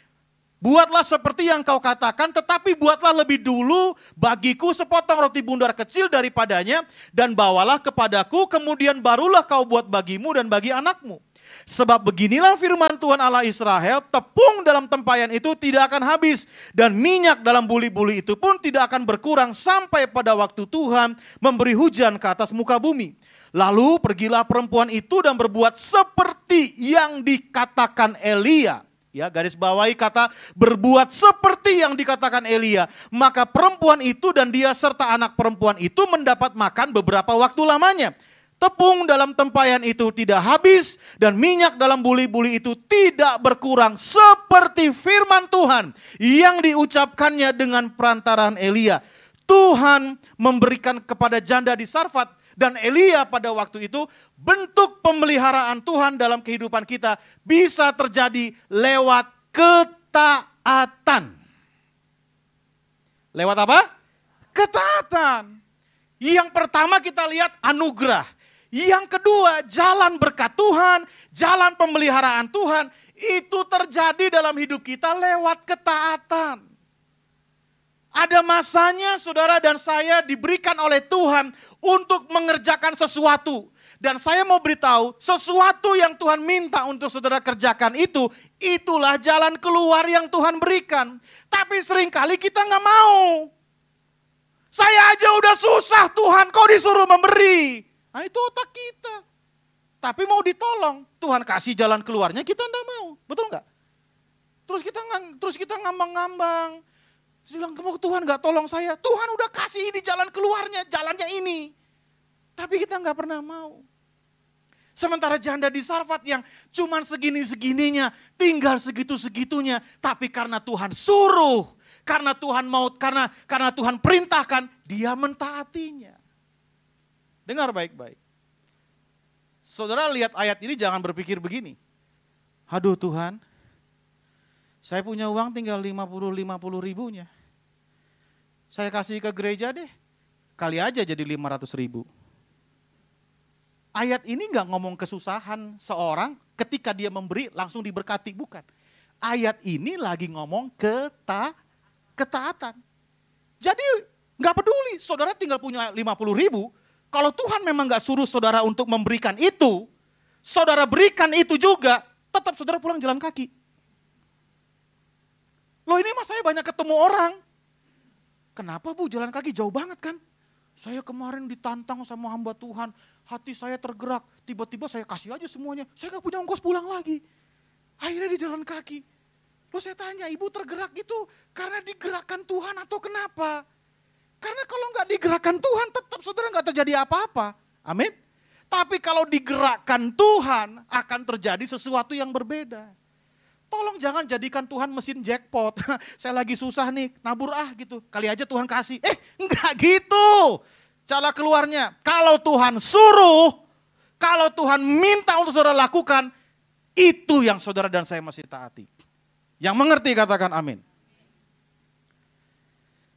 Buatlah seperti yang kau katakan, tetapi buatlah lebih dulu bagiku sepotong roti bundar kecil daripadanya, dan bawalah kepadaku, kemudian barulah kau buat bagimu dan bagi anakmu. Sebab beginilah firman Tuhan Allah Israel, tepung dalam tempayan itu tidak akan habis, dan minyak dalam buli-buli itu pun tidak akan berkurang sampai pada waktu Tuhan memberi hujan ke atas muka bumi. Lalu pergilah perempuan itu dan berbuat seperti yang dikatakan Elia. Ya, garis bawahi kata berbuat seperti yang dikatakan Elia. Maka perempuan itu dan dia serta anak perempuan itu mendapat makan beberapa waktu lamanya. Tepung dalam tempayan itu tidak habis dan minyak dalam buli-buli itu tidak berkurang seperti firman Tuhan yang diucapkannya dengan perantaraan Elia. Tuhan memberikan kepada janda di Sarfat dan Elia pada waktu itu, bentuk pemeliharaan Tuhan dalam kehidupan kita bisa terjadi lewat ketaatan. Lewat apa? Ketaatan. Yang pertama kita lihat anugerah. Yang kedua jalan berkat Tuhan, jalan pemeliharaan Tuhan. Itu terjadi dalam hidup kita lewat ketaatan. Ada masanya saudara dan saya diberikan oleh Tuhan untuk mengerjakan sesuatu. Dan saya mau beritahu, sesuatu yang Tuhan minta untuk saudara kerjakan itu, itulah jalan keluar yang Tuhan berikan. Tapi seringkali kita nggak mau. Saya aja udah susah Tuhan, kau disuruh memberi. Nah itu otak kita. Tapi mau ditolong, Tuhan kasih jalan keluarnya kita enggak mau. Betul enggak? Terus kita ngambang-ngambang. Terus bilang, Tuhan gak tolong saya. Tuhan udah kasih ini jalan keluarnya, jalannya ini. Tapi kita gak pernah mau. Sementara janda di Sarfat yang cuman segini-segininya, tinggal segitu-segitunya. Tapi karena Tuhan suruh, karena Tuhan mau, karena Tuhan perintahkan, dia mentaatinya. Dengar baik-baik. Saudara lihat ayat ini jangan berpikir begini. Aduh Tuhan, saya punya uang tinggal 50 ribunya. Saya kasih ke gereja deh, kali aja jadi 500 ribu. Ayat ini gak ngomong kesusahan seorang ketika dia memberi langsung diberkati, bukan. Ayat ini lagi ngomong ketaatan. Jadi gak peduli, saudara tinggal punya 50 ribu, kalau Tuhan memang gak suruh saudara untuk memberikan itu, saudara berikan itu juga, tetap saudara pulang jalan kaki. Loh ini mas saya banyak ketemu orang. Kenapa Bu jalan kaki jauh banget kan? Saya kemarin ditantang sama hamba Tuhan, hati saya tergerak, tiba-tiba saya kasih aja semuanya. Saya gak punya ongkos pulang lagi. Akhirnya di jalan kaki. Loh saya tanya, ibu tergerak gitu karena digerakkan Tuhan atau kenapa? Karena kalau gak digerakkan Tuhan tetap saudara gak terjadi apa-apa. Amin. Tapi kalau digerakkan Tuhan akan terjadi sesuatu yang berbeda. Tolong jangan jadikan Tuhan mesin jackpot. Saya lagi susah nih, nabur gitu. Kali aja Tuhan kasih. Enggak gitu. Cara keluarnya, kalau Tuhan suruh, kalau Tuhan minta untuk saudara lakukan, itu yang saudara dan saya masih taati. Yang mengerti katakan amin.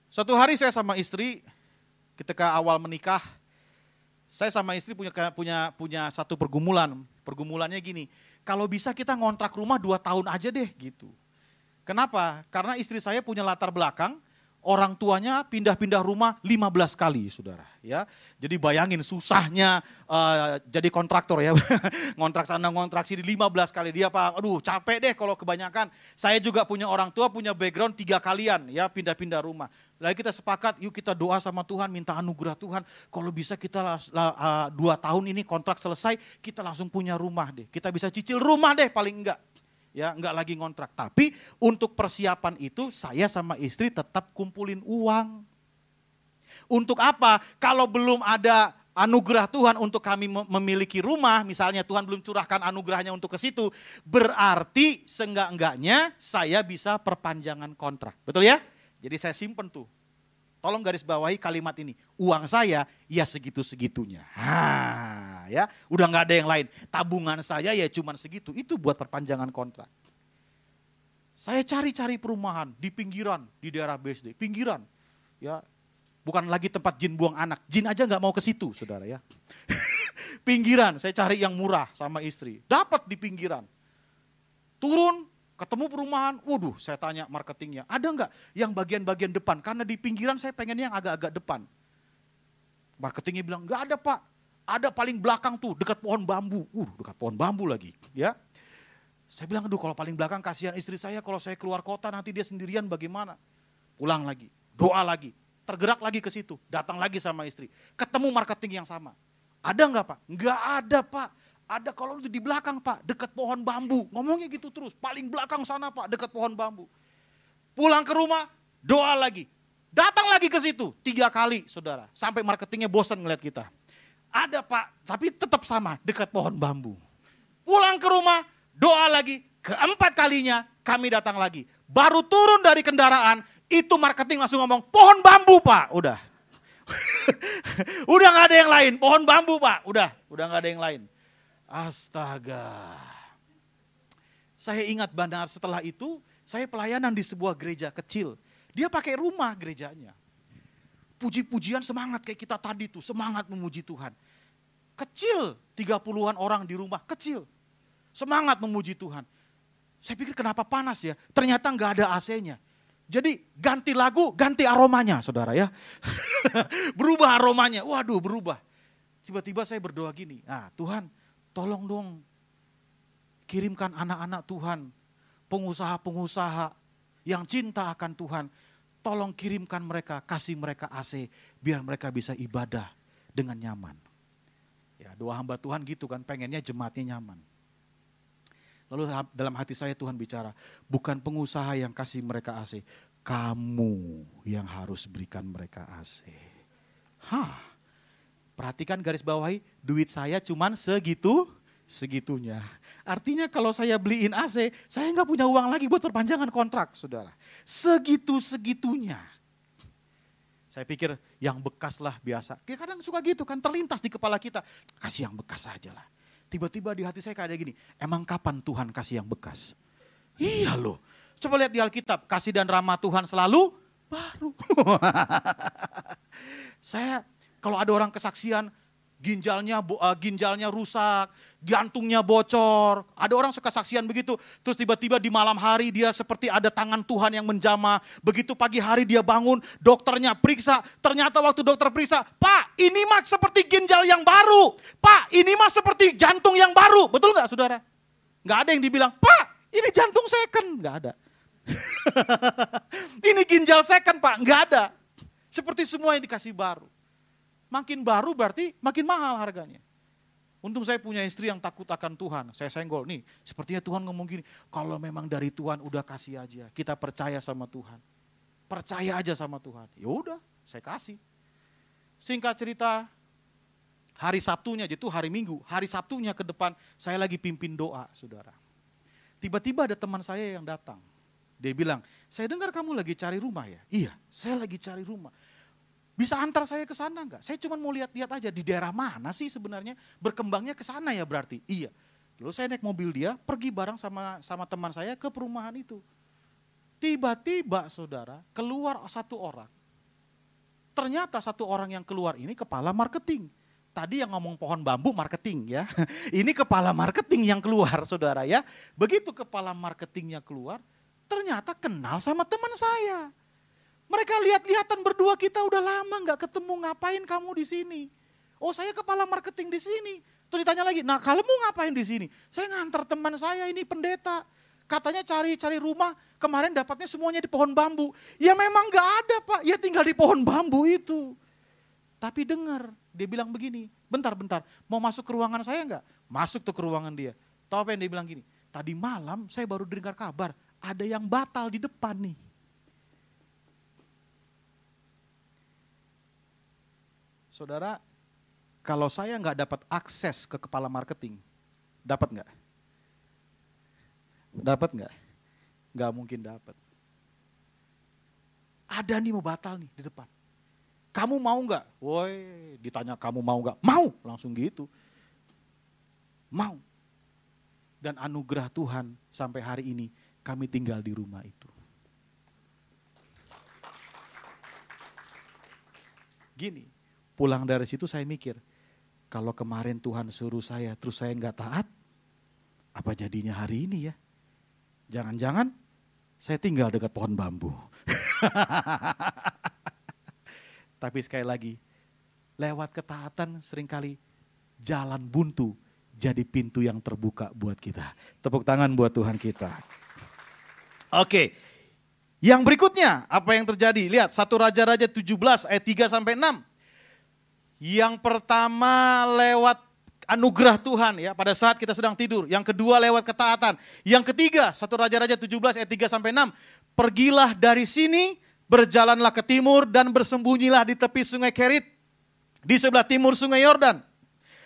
Suatu hari saya sama istri, ketika awal menikah, saya sama istri punya satu pergumulan. Pergumulannya gini, kalau bisa kita ngontrak rumah 2 tahun aja deh gitu. Kenapa? Karena istri saya punya latar belakang, orang tuanya pindah-pindah rumah 15 kali saudara. Ya, jadi bayangin susahnya jadi kontraktor ya, ngontrak sana ngontrak sini 15 kali dia Pak, aduh capek deh kalau kebanyakan. Saya juga punya orang tua punya background 3 kalian ya pindah-pindah rumah. Lalu kita sepakat yuk kita doa sama Tuhan minta anugerah Tuhan. Kalau bisa kita 2 tahun ini kontrak selesai kita langsung punya rumah deh. Kita bisa cicil rumah deh paling enggak. Ya, enggak lagi ngontrak. Tapi untuk persiapan itu saya sama istri tetap kumpulin uang. Untuk apa? Kalau belum ada anugerah Tuhan untuk kami memiliki rumah, misalnya Tuhan belum curahkan anugerahnya untuk ke situ, berarti seenggak-enggaknya saya bisa perpanjangan kontrak. Betul ya? Jadi saya simpen tuh. Tolong garis bawahi kalimat ini. Uang saya ya segitu-segitunya. Ya, udah nggak ada yang lain. Tabungan saya ya cuman segitu. Itu buat perpanjangan kontrak. Saya cari-cari perumahan di pinggiran, di daerah BSD. Pinggiran. Ya, bukan lagi tempat jin buang anak. Jin aja nggak mau ke situ, saudara ya. Pinggiran, saya cari yang murah sama istri. Dapat di pinggiran. Turun. Ketemu perumahan, waduh saya tanya marketingnya, ada enggak yang bagian-bagian depan? Karena di pinggiran saya pengen yang agak-agak depan. Marketingnya bilang, enggak ada Pak, ada paling belakang tuh dekat pohon bambu. Dekat pohon bambu lagi ya. Saya bilang, aduh kalau paling belakang kasihan istri saya kalau saya keluar kota nanti dia sendirian bagaimana. Pulang lagi, doa lagi, tergerak lagi ke situ, datang lagi sama istri. Ketemu marketing yang sama, ada enggak Pak? Enggak ada Pak. Ada kalau itu di belakang Pak, dekat pohon bambu. Ngomongnya gitu terus, paling belakang sana Pak, dekat pohon bambu. Pulang ke rumah, doa lagi. Datang lagi ke situ, 3 kali saudara. Sampai marketingnya bosan ngeliat kita. Ada Pak, tapi tetap sama, dekat pohon bambu. Pulang ke rumah, doa lagi. Keempat kalinya kami datang lagi. Baru turun dari kendaraan, itu marketing langsung ngomong, pohon bambu Pak. Udah. Udah gak ada yang lain, pohon bambu Pak. Udah gak ada yang lain. Astaga. Saya ingat benar setelah itu saya pelayanan di sebuah gereja kecil. Dia pakai rumah gerejanya. Puji-pujian semangat kayak kita tadi tuh, semangat memuji Tuhan. Kecil, 30-an orang di rumah, kecil. Semangat memuji Tuhan. Saya pikir kenapa panas ya? Ternyata nggak ada AC-nya. Jadi ganti lagu, ganti aromanya saudara ya. Berubah aromanya, waduh berubah. Tiba-tiba saya berdoa gini, Tuhan tolong dong kirimkan anak-anak Tuhan, pengusaha-pengusaha yang cinta akan Tuhan. tolong kirimkan mereka, kasih mereka AC, biar mereka bisa ibadah dengan nyaman. Ya, doa hamba Tuhan gitu kan, pengennya jemaatnya nyaman. Lalu dalam hati saya Tuhan bicara, bukan pengusaha yang kasih mereka AC, kamu yang harus berikan mereka AC. Perhatikan garis bawahi, duit saya cuman segitunya. Artinya kalau saya beliin AC, saya nggak punya uang lagi buat perpanjangan kontrak, saudara. Segitunya. Saya pikir yang bekas lah biasa. Kadang suka gitu kan, terlintas di kepala kita. Kasih yang bekas aja lah. Tiba-tiba di hati saya kayak gini, emang kapan Tuhan kasih yang bekas? Iya loh, coba lihat di Alkitab, kasih dan rahmat Tuhan selalu baru. Saya, kalau ada orang kesaksian, ginjalnya rusak, jantungnya bocor. Ada orang suka saksian begitu. Terus tiba-tiba di malam hari dia seperti ada tangan Tuhan yang menjamah. Begitu pagi hari dia bangun, dokternya periksa. Ternyata waktu dokter periksa, Pak ini mah seperti ginjal yang baru. Pak ini mah seperti jantung yang baru. Betul gak saudara? Gak ada yang dibilang, Pak ini jantung second. Gak ada. Ini ginjal second Pak. Gak ada. Seperti semua yang dikasih baru. Makin baru berarti makin mahal harganya. Untung saya punya istri yang takut akan Tuhan. Saya senggol nih, sepertinya Tuhan ngomong gini, kalau memang dari Tuhan udah kasih aja. Kita percaya sama Tuhan. Percaya aja sama Tuhan. Ya udah, saya kasih. Singkat cerita, hari Sabtunya, itu hari Minggu, hari Sabtunya ke depan saya lagi pimpin doa, saudara. Tiba-tiba ada teman saya yang datang. Dia bilang, saya dengar kamu lagi cari rumah ya? Iya, saya lagi cari rumah. Bisa antar saya ke sana enggak? Saya cuma mau lihat-lihat aja di daerah mana sih sebenarnya berkembangnya ke sana ya berarti. Iya. Lalu saya naik mobil dia, pergi bareng sama teman saya ke perumahan itu. Tiba-tiba saudara, keluar satu orang. Ternyata satu orang yang keluar ini kepala marketing. Tadi yang ngomong pohon bambu marketing ya. Ini kepala marketing yang keluar saudara ya. Begitu kepala marketingnya keluar, ternyata kenal sama teman saya. Mereka lihat-lihatan berdua, kita udah lama gak ketemu, ngapain kamu di sini? Oh saya kepala marketing di sini. Terus ditanya lagi, nah kamu ngapain di sini? Saya ngantar teman saya ini pendeta. Katanya cari rumah, kemarin dapatnya semuanya di pohon bambu. Ya memang gak ada Pak, ya tinggal di pohon bambu itu. Tapi dengar, dia bilang begini, bentar, mau masuk ke ruangan saya gak? Masuk tuh ke ruangan dia. Tahu apa yang dia bilang gini? Tadi malam saya baru dengar kabar, ada yang batal di depan nih. Saudara, kalau saya nggak dapat akses ke kepala marketing, dapat nggak? Dapat nggak? Nggak mungkin dapat. Ada nih mau batal nih di depan. Kamu mau nggak? Woi, ditanya kamu mau nggak? Mau, langsung gitu. Mau. Dan anugerah Tuhan sampai hari ini kami tinggal di rumah itu. Gini. Pulang dari situ saya mikir, kalau kemarin Tuhan suruh saya terus saya nggak taat, apa jadinya hari ini ya? Jangan-jangan saya tinggal dekat pohon bambu. Tapi sekali lagi, lewat ketaatan seringkali jalan buntu jadi pintu yang terbuka buat kita. Tepuk tangan buat Tuhan kita. Oke, yang berikutnya apa yang terjadi? Lihat 1 Raja-Raja 17 ayat 3-6. Yang pertama lewat anugerah Tuhan ya pada saat kita sedang tidur. Yang kedua lewat ketaatan. Yang ketiga 1 Raja-Raja 17 ayat 3-6. Pergilah dari sini, berjalanlah ke timur dan bersembunyilah di tepi sungai Kerit. Di sebelah timur sungai Yordan.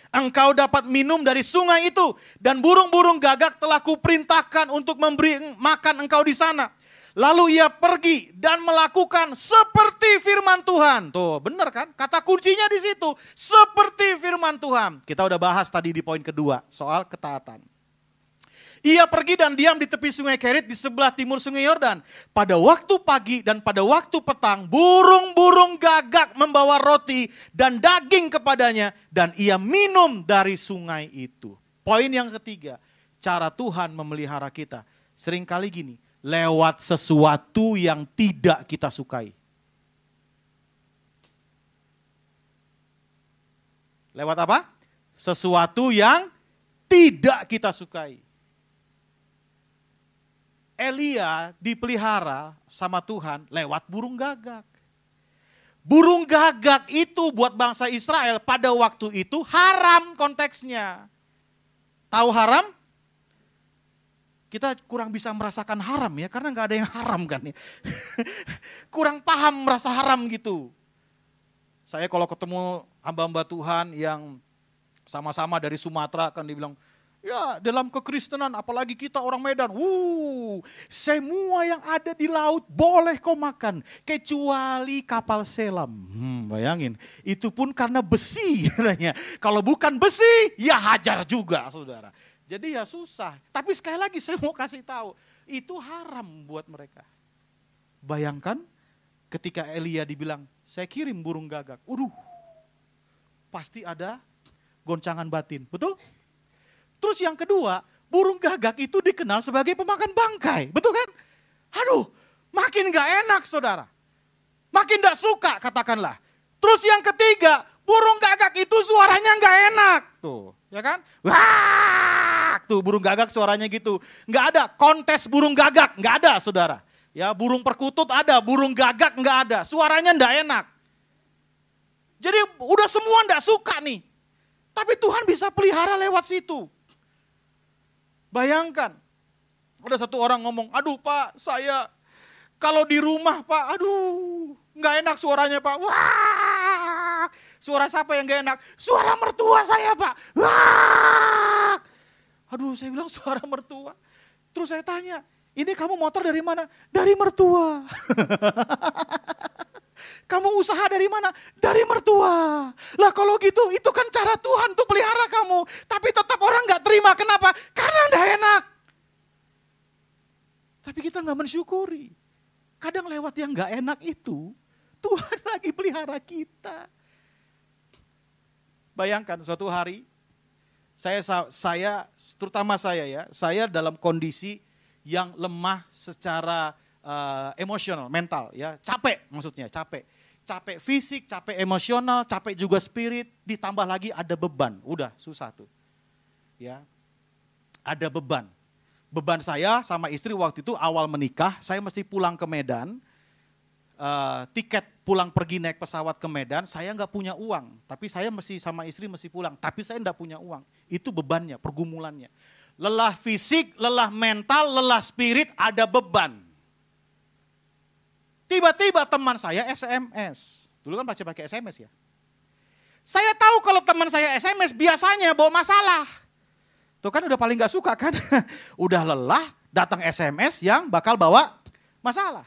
Engkau dapat minum dari sungai itu. Dan burung-burung gagak telah kuperintahkan untuk memberi makan engkau di sana. Lalu ia pergi dan melakukan seperti firman Tuhan. Tuh benar kan? Kata kuncinya di situ. Seperti firman Tuhan. Kita udah bahas tadi di poin kedua soal ketaatan. Ia pergi dan diam di tepi sungai Kerit di sebelah timur sungai Yordan. Pada waktu pagi dan pada waktu petang burung-burung gagak membawa roti dan daging kepadanya. Dan ia minum dari sungai itu. Poin yang ketiga. Cara Tuhan memelihara kita. Seringkali gini. Lewat sesuatu yang tidak kita sukai. Lewat apa? Sesuatu yang tidak kita sukai. Elia dipelihara sama Tuhan lewat burung gagak. Burung gagak itu buat bangsa Israel pada waktu itu haram konteksnya. Tahu haram? Kita kurang bisa merasakan haram ya, karena gak ada yang haram kan ya. Kurang paham merasa haram gitu. Saya kalau ketemu hamba-hamba Tuhan yang sama-sama dari Sumatera kan dibilang, ya dalam kekristenan apalagi kita orang Medan, semua yang ada di laut boleh kau makan kecuali kapal selam. Bayangin, itu pun karena besi katanya. Kalau bukan besi ya hajar juga saudara. Jadi ya susah. Tapi sekali lagi saya mau kasih tahu, itu haram buat mereka. Bayangkan ketika Elia dibilang, saya kirim burung gagak. Pasti ada goncangan batin, betul? Terus yang kedua, burung gagak itu dikenal sebagai pemakan bangkai, betul kan? Makin gak enak saudara. Makin gak suka katakanlah. Terus yang ketiga, burung gagak itu suaranya gak enak. Tuh, ya kan? Wah, tuh burung gagak suaranya gitu. Gak ada kontes burung gagak, gak ada saudara. Ya burung perkutut ada, burung gagak gak ada. Suaranya gak enak. Jadi udah semua gak suka nih. Tapi Tuhan bisa pelihara lewat situ. Bayangkan, ada satu orang ngomong, aduh Pak, saya kalau di rumah Pak, gak enak suaranya Pak. Wah, suara siapa yang gak enak? Suara mertua saya Pak. Wah, saya bilang suara mertua. Terus saya tanya, ini kamu motor dari mana? Dari mertua. Kamu usaha dari mana? Dari mertua. Lah kalau gitu, itu kan cara Tuhan untuk pelihara kamu. Tapi tetap orang gak terima. Kenapa? Karena gak enak. Tapi kita gak mensyukuri. Kadang lewat yang gak enak itu, Tuhan lagi pelihara kita. Bayangkan suatu hari, saya terutama saya ya, saya dalam kondisi yang lemah secara emosional, mental ya, capek maksudnya, capek fisik, capek emosional, capek juga spirit, ditambah lagi ada beban, udah susah tuh, ya, ada beban saya sama istri waktu itu awal menikah, saya mesti pulang ke Medan, tiket pulang pergi naik pesawat ke Medan, saya nggak punya uang, tapi saya mesti sama istri mesti pulang, tapi saya nggak punya uang, itu bebannya, pergumulannya, lelah fisik, lelah mental, lelah spirit, ada beban. Tiba-tiba teman saya SMS. Dulu kan pakai SMS ya. Saya tahu kalau teman saya SMS biasanya bawa masalah. Tuh kan udah paling gak suka kan. Udah lelah datang SMS yang bakal bawa masalah.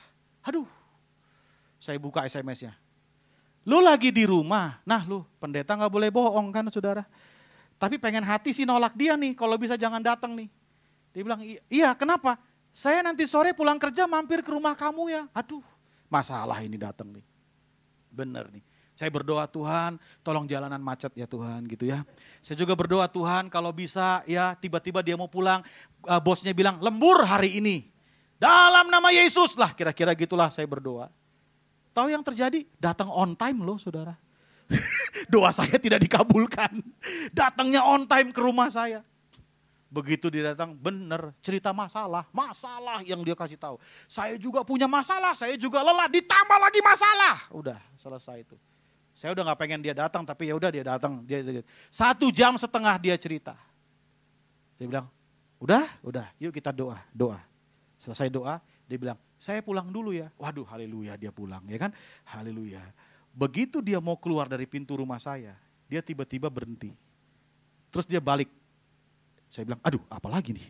Saya buka SMS-nya. Lu lagi di rumah. Nah lu pendeta gak boleh bohong kan saudara. Tapi pengen hati sih nolak dia nih. Kalau bisa jangan datang nih. Dia bilang iya kenapa? Saya nanti sore pulang kerja mampir ke rumah kamu ya. Masalah ini datang nih. Bener nih. Saya berdoa Tuhan, tolong jalanan macet ya Tuhan gitu ya. Saya juga berdoa Tuhan kalau bisa ya tiba-tiba dia mau pulang, bosnya bilang lembur hari ini. Dalam nama Yesus lah kira-kira gitulah saya berdoa. Tahu yang terjadi? Datang on time loh saudara. Doa saya tidak dikabulkan. Datangnya on time ke rumah saya. Begitu dia datang, bener cerita masalah yang dia kasih tahu. Saya juga punya masalah, saya juga lelah, ditambah lagi masalah. Udah selesai itu. Saya udah gak pengen dia datang, tapi ya udah dia datang. 1,5 jam dia cerita. Saya bilang, udah, yuk kita doa. Selesai doa, dia bilang, saya pulang dulu ya. Waduh, haleluya dia pulang ya kan, haleluya. Begitu dia mau keluar dari pintu rumah saya, dia tiba-tiba berhenti. Terus dia balik. Saya bilang, aduh apa lagi nih?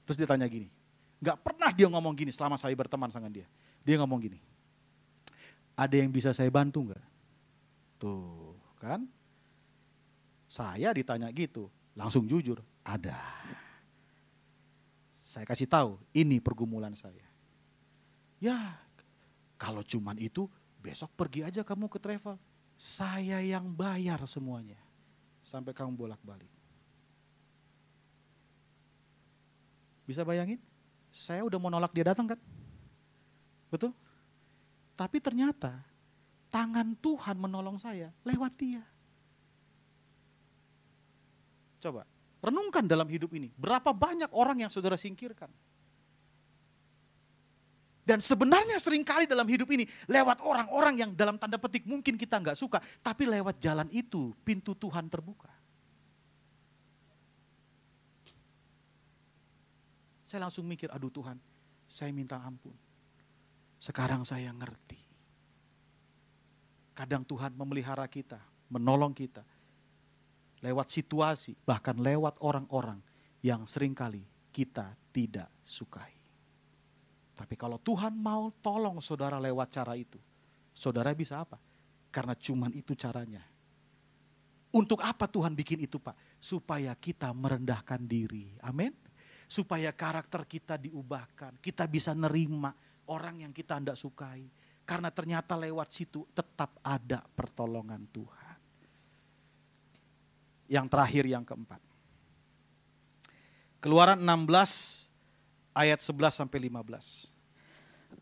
Terus dia tanya gini, gak pernah dia ngomong gini selama saya berteman sama dia. Dia ngomong gini, ada yang bisa saya bantu gak? Tuh kan, saya ditanya gitu, langsung jujur, ada. Saya kasih tahu, ini pergumulan saya. Ya, kalau cuman itu, besok pergi aja kamu ke travel. Saya yang bayar semuanya, sampai kamu bolak-balik. Bisa bayangin? Saya udah mau nolak dia datang kan? Betul? Tapi ternyata tangan Tuhan menolong saya lewat dia. Coba renungkan dalam hidup ini. Berapa banyak orang yang saudara singkirkan? Dan sebenarnya seringkali dalam hidup ini lewat orang-orang yang dalam tanda petik mungkin kita nggak suka. Tapi lewat jalan itu pintu Tuhan terbuka. Saya langsung mikir, aduh Tuhan, saya minta ampun. Sekarang saya ngerti. Kadang Tuhan memelihara kita, menolong kita. Lewat situasi, bahkan lewat orang-orang yang seringkali kita tidak sukai. Tapi kalau Tuhan mau tolong saudara lewat cara itu, saudara bisa apa? Karena cuman itu caranya. Untuk apa Tuhan bikin itu Pak? Supaya kita merendahkan diri. Amin. Supaya karakter kita diubahkan. Kita bisa nerima orang yang kita tidak sukai. Karena ternyata lewat situ tetap ada pertolongan Tuhan. Yang terakhir, yang keempat. Keluaran 16 ayat 11 sampai 15.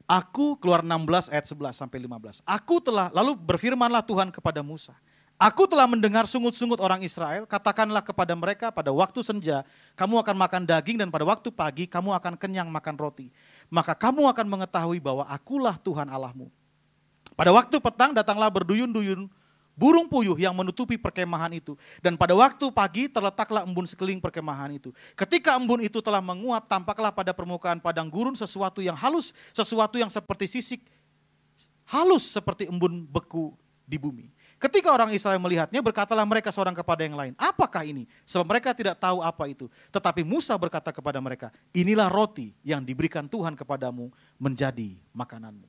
Aku, Keluaran 16 ayat 11 sampai 15. Aku telah, lalu berfirmanlah Tuhan kepada Musa. Aku telah mendengar sungut-sungut orang Israel, katakanlah kepada mereka pada waktu senja, kamu akan makan daging dan pada waktu pagi kamu akan kenyang makan roti. Maka kamu akan mengetahui bahwa akulah Tuhan Allahmu. Pada waktu petang datanglah berduyun-duyun burung puyuh yang menutupi perkemahan itu. Dan pada waktu pagi terletaklah embun sekeliling perkemahan itu. Ketika embun itu telah menguap, tampaklah pada permukaan padang gurun sesuatu yang halus, sesuatu yang seperti sisik, halus seperti embun beku di bumi. Ketika orang Israel melihatnya, berkatalah mereka seorang kepada yang lain, apakah ini? Sebab mereka tidak tahu apa itu. Tetapi Musa berkata kepada mereka, inilah roti yang diberikan Tuhan kepadamu menjadi makananmu.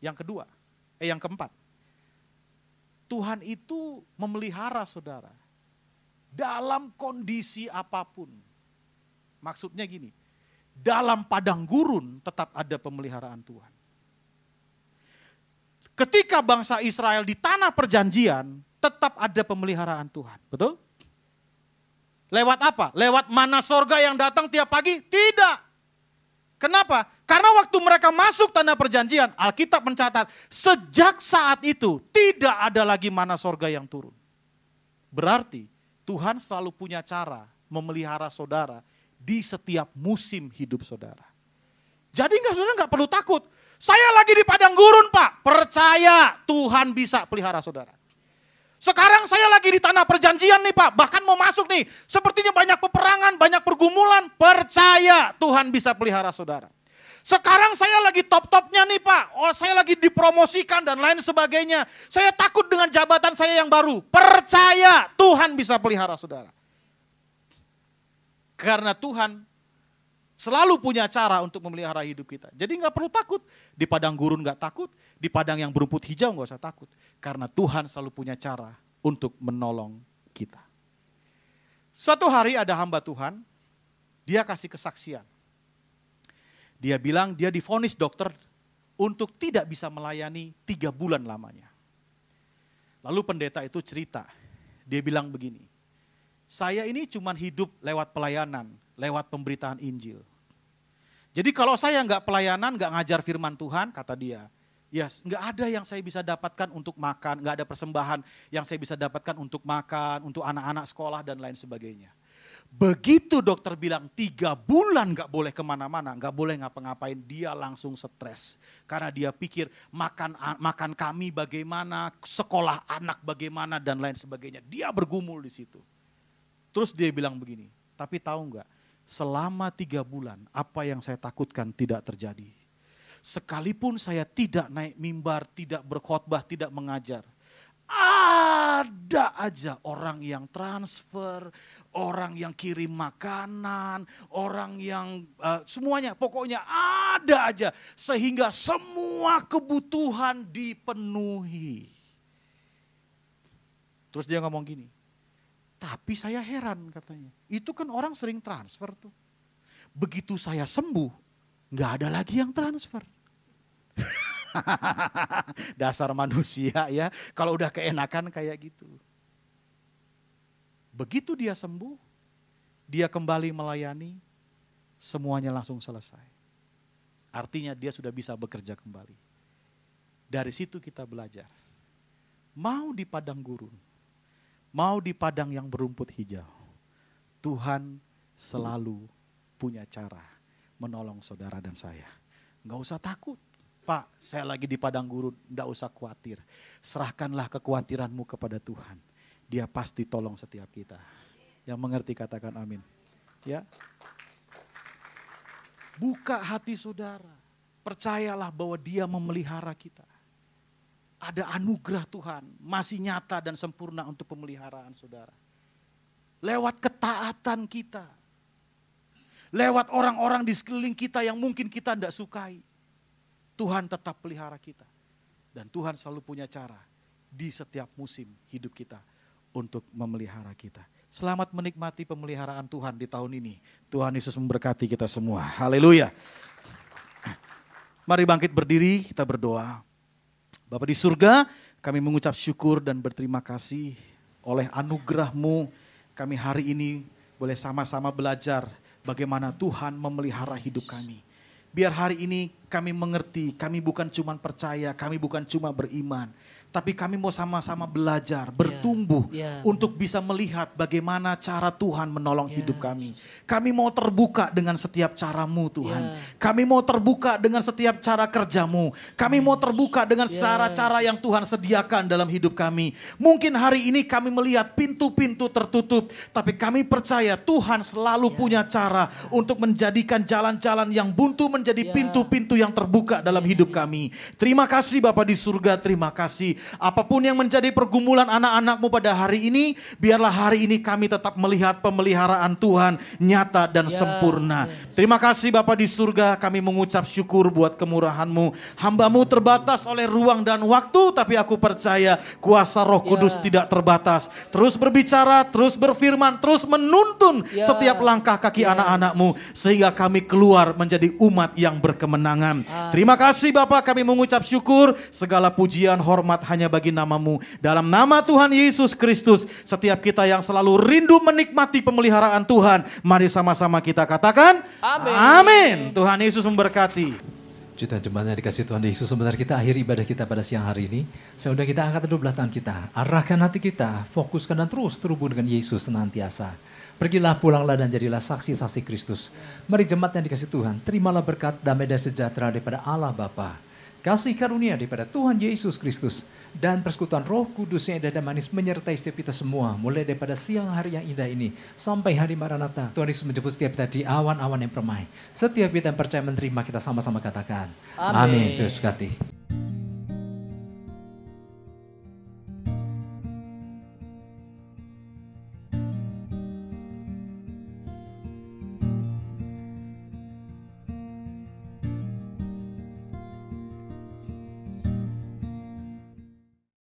Yang keempat. Tuhan itu memelihara saudara dalam kondisi apapun. Maksudnya gini, dalam padang gurun tetap ada pemeliharaan Tuhan. Ketika bangsa Israel di tanah perjanjian, tetap ada pemeliharaan Tuhan. Betul? Lewat apa? Lewat mana sorga yang datang tiap pagi? Tidak. Kenapa? Karena waktu mereka masuk tanah perjanjian, Alkitab mencatat, sejak saat itu tidak ada lagi mana sorga yang turun. Berarti Tuhan selalu punya cara memelihara saudara di setiap musim hidup saudara. Jadi saudara nggak perlu takut. Saya lagi di padang gurun Pak, percaya Tuhan bisa pelihara saudara. Sekarang saya lagi di tanah perjanjian nih Pak, bahkan mau masuk nih. Sepertinya banyak peperangan, banyak pergumulan, percaya Tuhan bisa pelihara saudara. Sekarang saya lagi top-topnya nih Pak, saya lagi dipromosikan dan lain sebagainya. Saya takut dengan jabatan saya yang baru, percaya Tuhan bisa pelihara saudara. Karena Tuhan selalu punya cara untuk memelihara hidup kita. Jadi gak perlu takut, di padang gurun gak takut, di padang yang berumput hijau gak usah takut. Karena Tuhan selalu punya cara untuk menolong kita. Suatu hari ada hamba Tuhan, dia kasih kesaksian. Dia bilang dia divonis dokter untuk tidak bisa melayani 3 bulan lamanya. Lalu pendeta itu cerita, dia bilang begini, saya ini cuma hidup lewat pelayanan, lewat pemberitaan Injil. Jadi kalau saya nggak pelayanan, nggak ngajar firman Tuhan, kata dia, ya nggak ada yang saya bisa dapatkan untuk makan, nggak ada persembahan yang saya bisa dapatkan untuk makan, untuk anak-anak sekolah dan lain sebagainya. Begitu dokter bilang 3 bulan gak boleh kemana-mana, gak boleh ngapa-ngapain, dia langsung stres. Karena dia pikir makan kami bagaimana, sekolah anak bagaimana dan lain sebagainya. Dia bergumul di situ. Terus dia bilang begini, tapi tahu gak, selama 3 bulan apa yang saya takutkan tidak terjadi. Sekalipun saya tidak naik mimbar, tidak berkhotbah, tidak mengajar. Ada aja orang yang transfer, orang yang kirim makanan, orang yang semuanya pokoknya ada aja. Sehingga semua kebutuhan dipenuhi. Terus dia ngomong gini, tapi saya heran katanya, itu kan orang sering transfer tuh. Begitu saya sembuh, gak ada lagi yang transfer. Dasar manusia ya, kalau udah keenakan kayak gitu. Begitu dia sembuh, dia kembali melayani, semuanya langsung selesai. Artinya dia sudah bisa bekerja kembali. Dari situ kita belajar. Mau di padang gurun, mau di padang yang berumput hijau, Tuhan selalu punya cara menolong saudara dan saya. Nggak usah takut. Pak, saya lagi di padang gurun, nggak usah khawatir. Serahkanlah kekhawatiranmu kepada Tuhan. Dia pasti tolong setiap kita. Yang mengerti katakan amin. Ya. Buka hati saudara. Percayalah bahwa Dia memelihara kita. Ada anugerah Tuhan, masih nyata dan sempurna untuk pemeliharaan saudara. Lewat ketaatan kita. Lewat orang-orang di sekeliling kita yang mungkin kita tidak sukai. Tuhan tetap pelihara kita. Dan Tuhan selalu punya cara di setiap musim hidup kita untuk memelihara kita. Selamat menikmati pemeliharaan Tuhan di tahun ini. Tuhan Yesus memberkati kita semua. Haleluya. Mari bangkit berdiri, kita berdoa. Bapa di surga, kami mengucap syukur dan berterima kasih oleh anugerah-Mu. Kami hari ini boleh sama-sama belajar bagaimana Tuhan memelihara hidup kami. Biar hari ini kami mengerti, kami bukan cuma percaya, kami bukan cuma beriman. Tapi kami mau sama-sama belajar, bertumbuh untuk bisa melihat bagaimana cara Tuhan menolong hidup kami. Kami mau terbuka dengan setiap cara-Mu Tuhan. Kami mau terbuka dengan setiap cara kerja-Mu. Kami mau terbuka dengan cara-cara yang Tuhan sediakan dalam hidup kami. Mungkin hari ini kami melihat pintu-pintu tertutup. Tapi kami percaya Tuhan selalu punya cara untuk menjadikan jalan-jalan yang buntu menjadi pintu-pintu yang terbuka dalam hidup kami. Terima kasih Bapa di surga, terima kasih. Apapun yang menjadi pergumulan anak-anak-Mu pada hari ini, biarlah hari ini kami tetap melihat pemeliharaan Tuhan nyata dan sempurna. Terima kasih Bapa di surga, kami mengucap syukur buat kemurahan-Mu. Hamba-Mu terbatas oleh ruang dan waktu, tapi aku percaya kuasa Roh Kudus tidak terbatas. Terus berbicara, terus berfirman, terus menuntun setiap langkah kaki anak-anak-Mu, sehingga kami keluar menjadi umat yang berkemenangan. Terima kasih Bapa, kami mengucap syukur, segala pujian, hormat hanya bagi nama-Mu. Dalam nama Tuhan Yesus Kristus, setiap kita yang selalu rindu menikmati pemeliharaan Tuhan, mari sama-sama kita katakan, amin. Amin. Tuhan Yesus memberkati. Jutaan jemaat yang dikasih Tuhan Yesus, sebentar kita akhir ibadah kita pada siang hari ini. Sudah kita angkat kedua belah tangan kita, arahkan hati kita, fokuskan dan terus terhubung dengan Yesus senantiasa. Pergilah, pulanglah dan jadilah saksi-saksi Kristus. Mari jemaat yang dikasih Tuhan, terimalah berkat damai dan sejahtera daripada Allah Bapa, kasih karunia daripada Tuhan Yesus Kristus, dan persekutuan Roh Kudus yang indah dan manis menyertai setiap kita semua, mulai daripada siang hari yang indah ini sampai hari Maranatha. Tuhan Yesus menjemput setiap kita di awan-awan yang permai. Setiap kita yang percaya menerima, kita sama-sama katakan amin. Terus berkati.